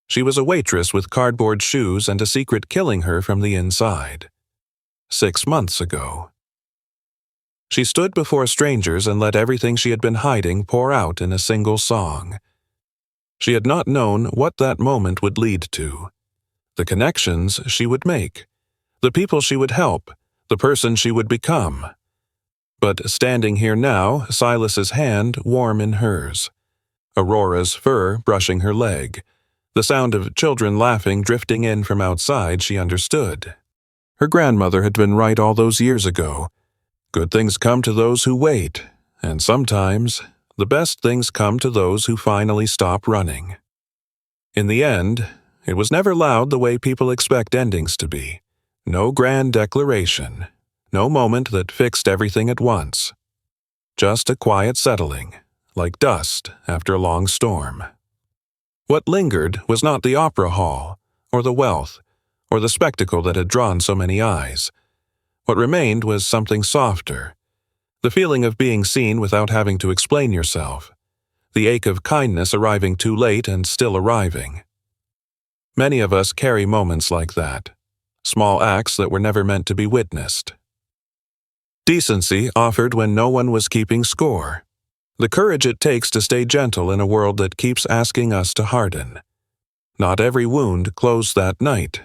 She was a waitress with cardboard shoes and a secret killing her from the inside. 6 months ago. She stood before strangers and let everything she had been hiding pour out in a single song. She had not known what that moment would lead to, the connections she would make, the people she would help, the person she would become. But standing here now, Silas's hand warm in hers, Aurora's fur brushing her leg, the sound of children laughing drifting in from outside, she understood. Her grandmother had been right all those years ago. Good things come to those who wait, and sometimes the best things come to those who finally stop running. In the end, it was never loud the way people expect endings to be. No grand declaration, no moment that fixed everything at once. Just a quiet settling, like dust after a long storm. What lingered was not the opera hall, or the wealth, or the spectacle that had drawn so many eyes. What remained was something softer, the feeling of being seen without having to explain yourself, the ache of kindness arriving too late and still arriving. Many of us carry moments like that, small acts that were never meant to be witnessed. Decency offered when no one was keeping score. The courage it takes to stay gentle in a world that keeps asking us to harden. Not every wound closed that night.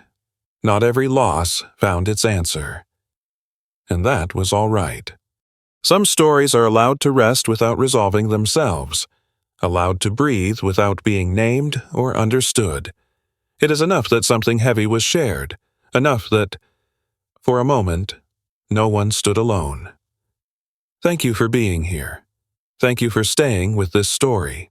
Not every loss found its answer. And that was all right. Some stories are allowed to rest without resolving themselves, allowed to breathe without being named or understood. It is enough that something heavy was shared, enough that, for a moment, no one stood alone. Thank you for being here. Thank you for staying with this story.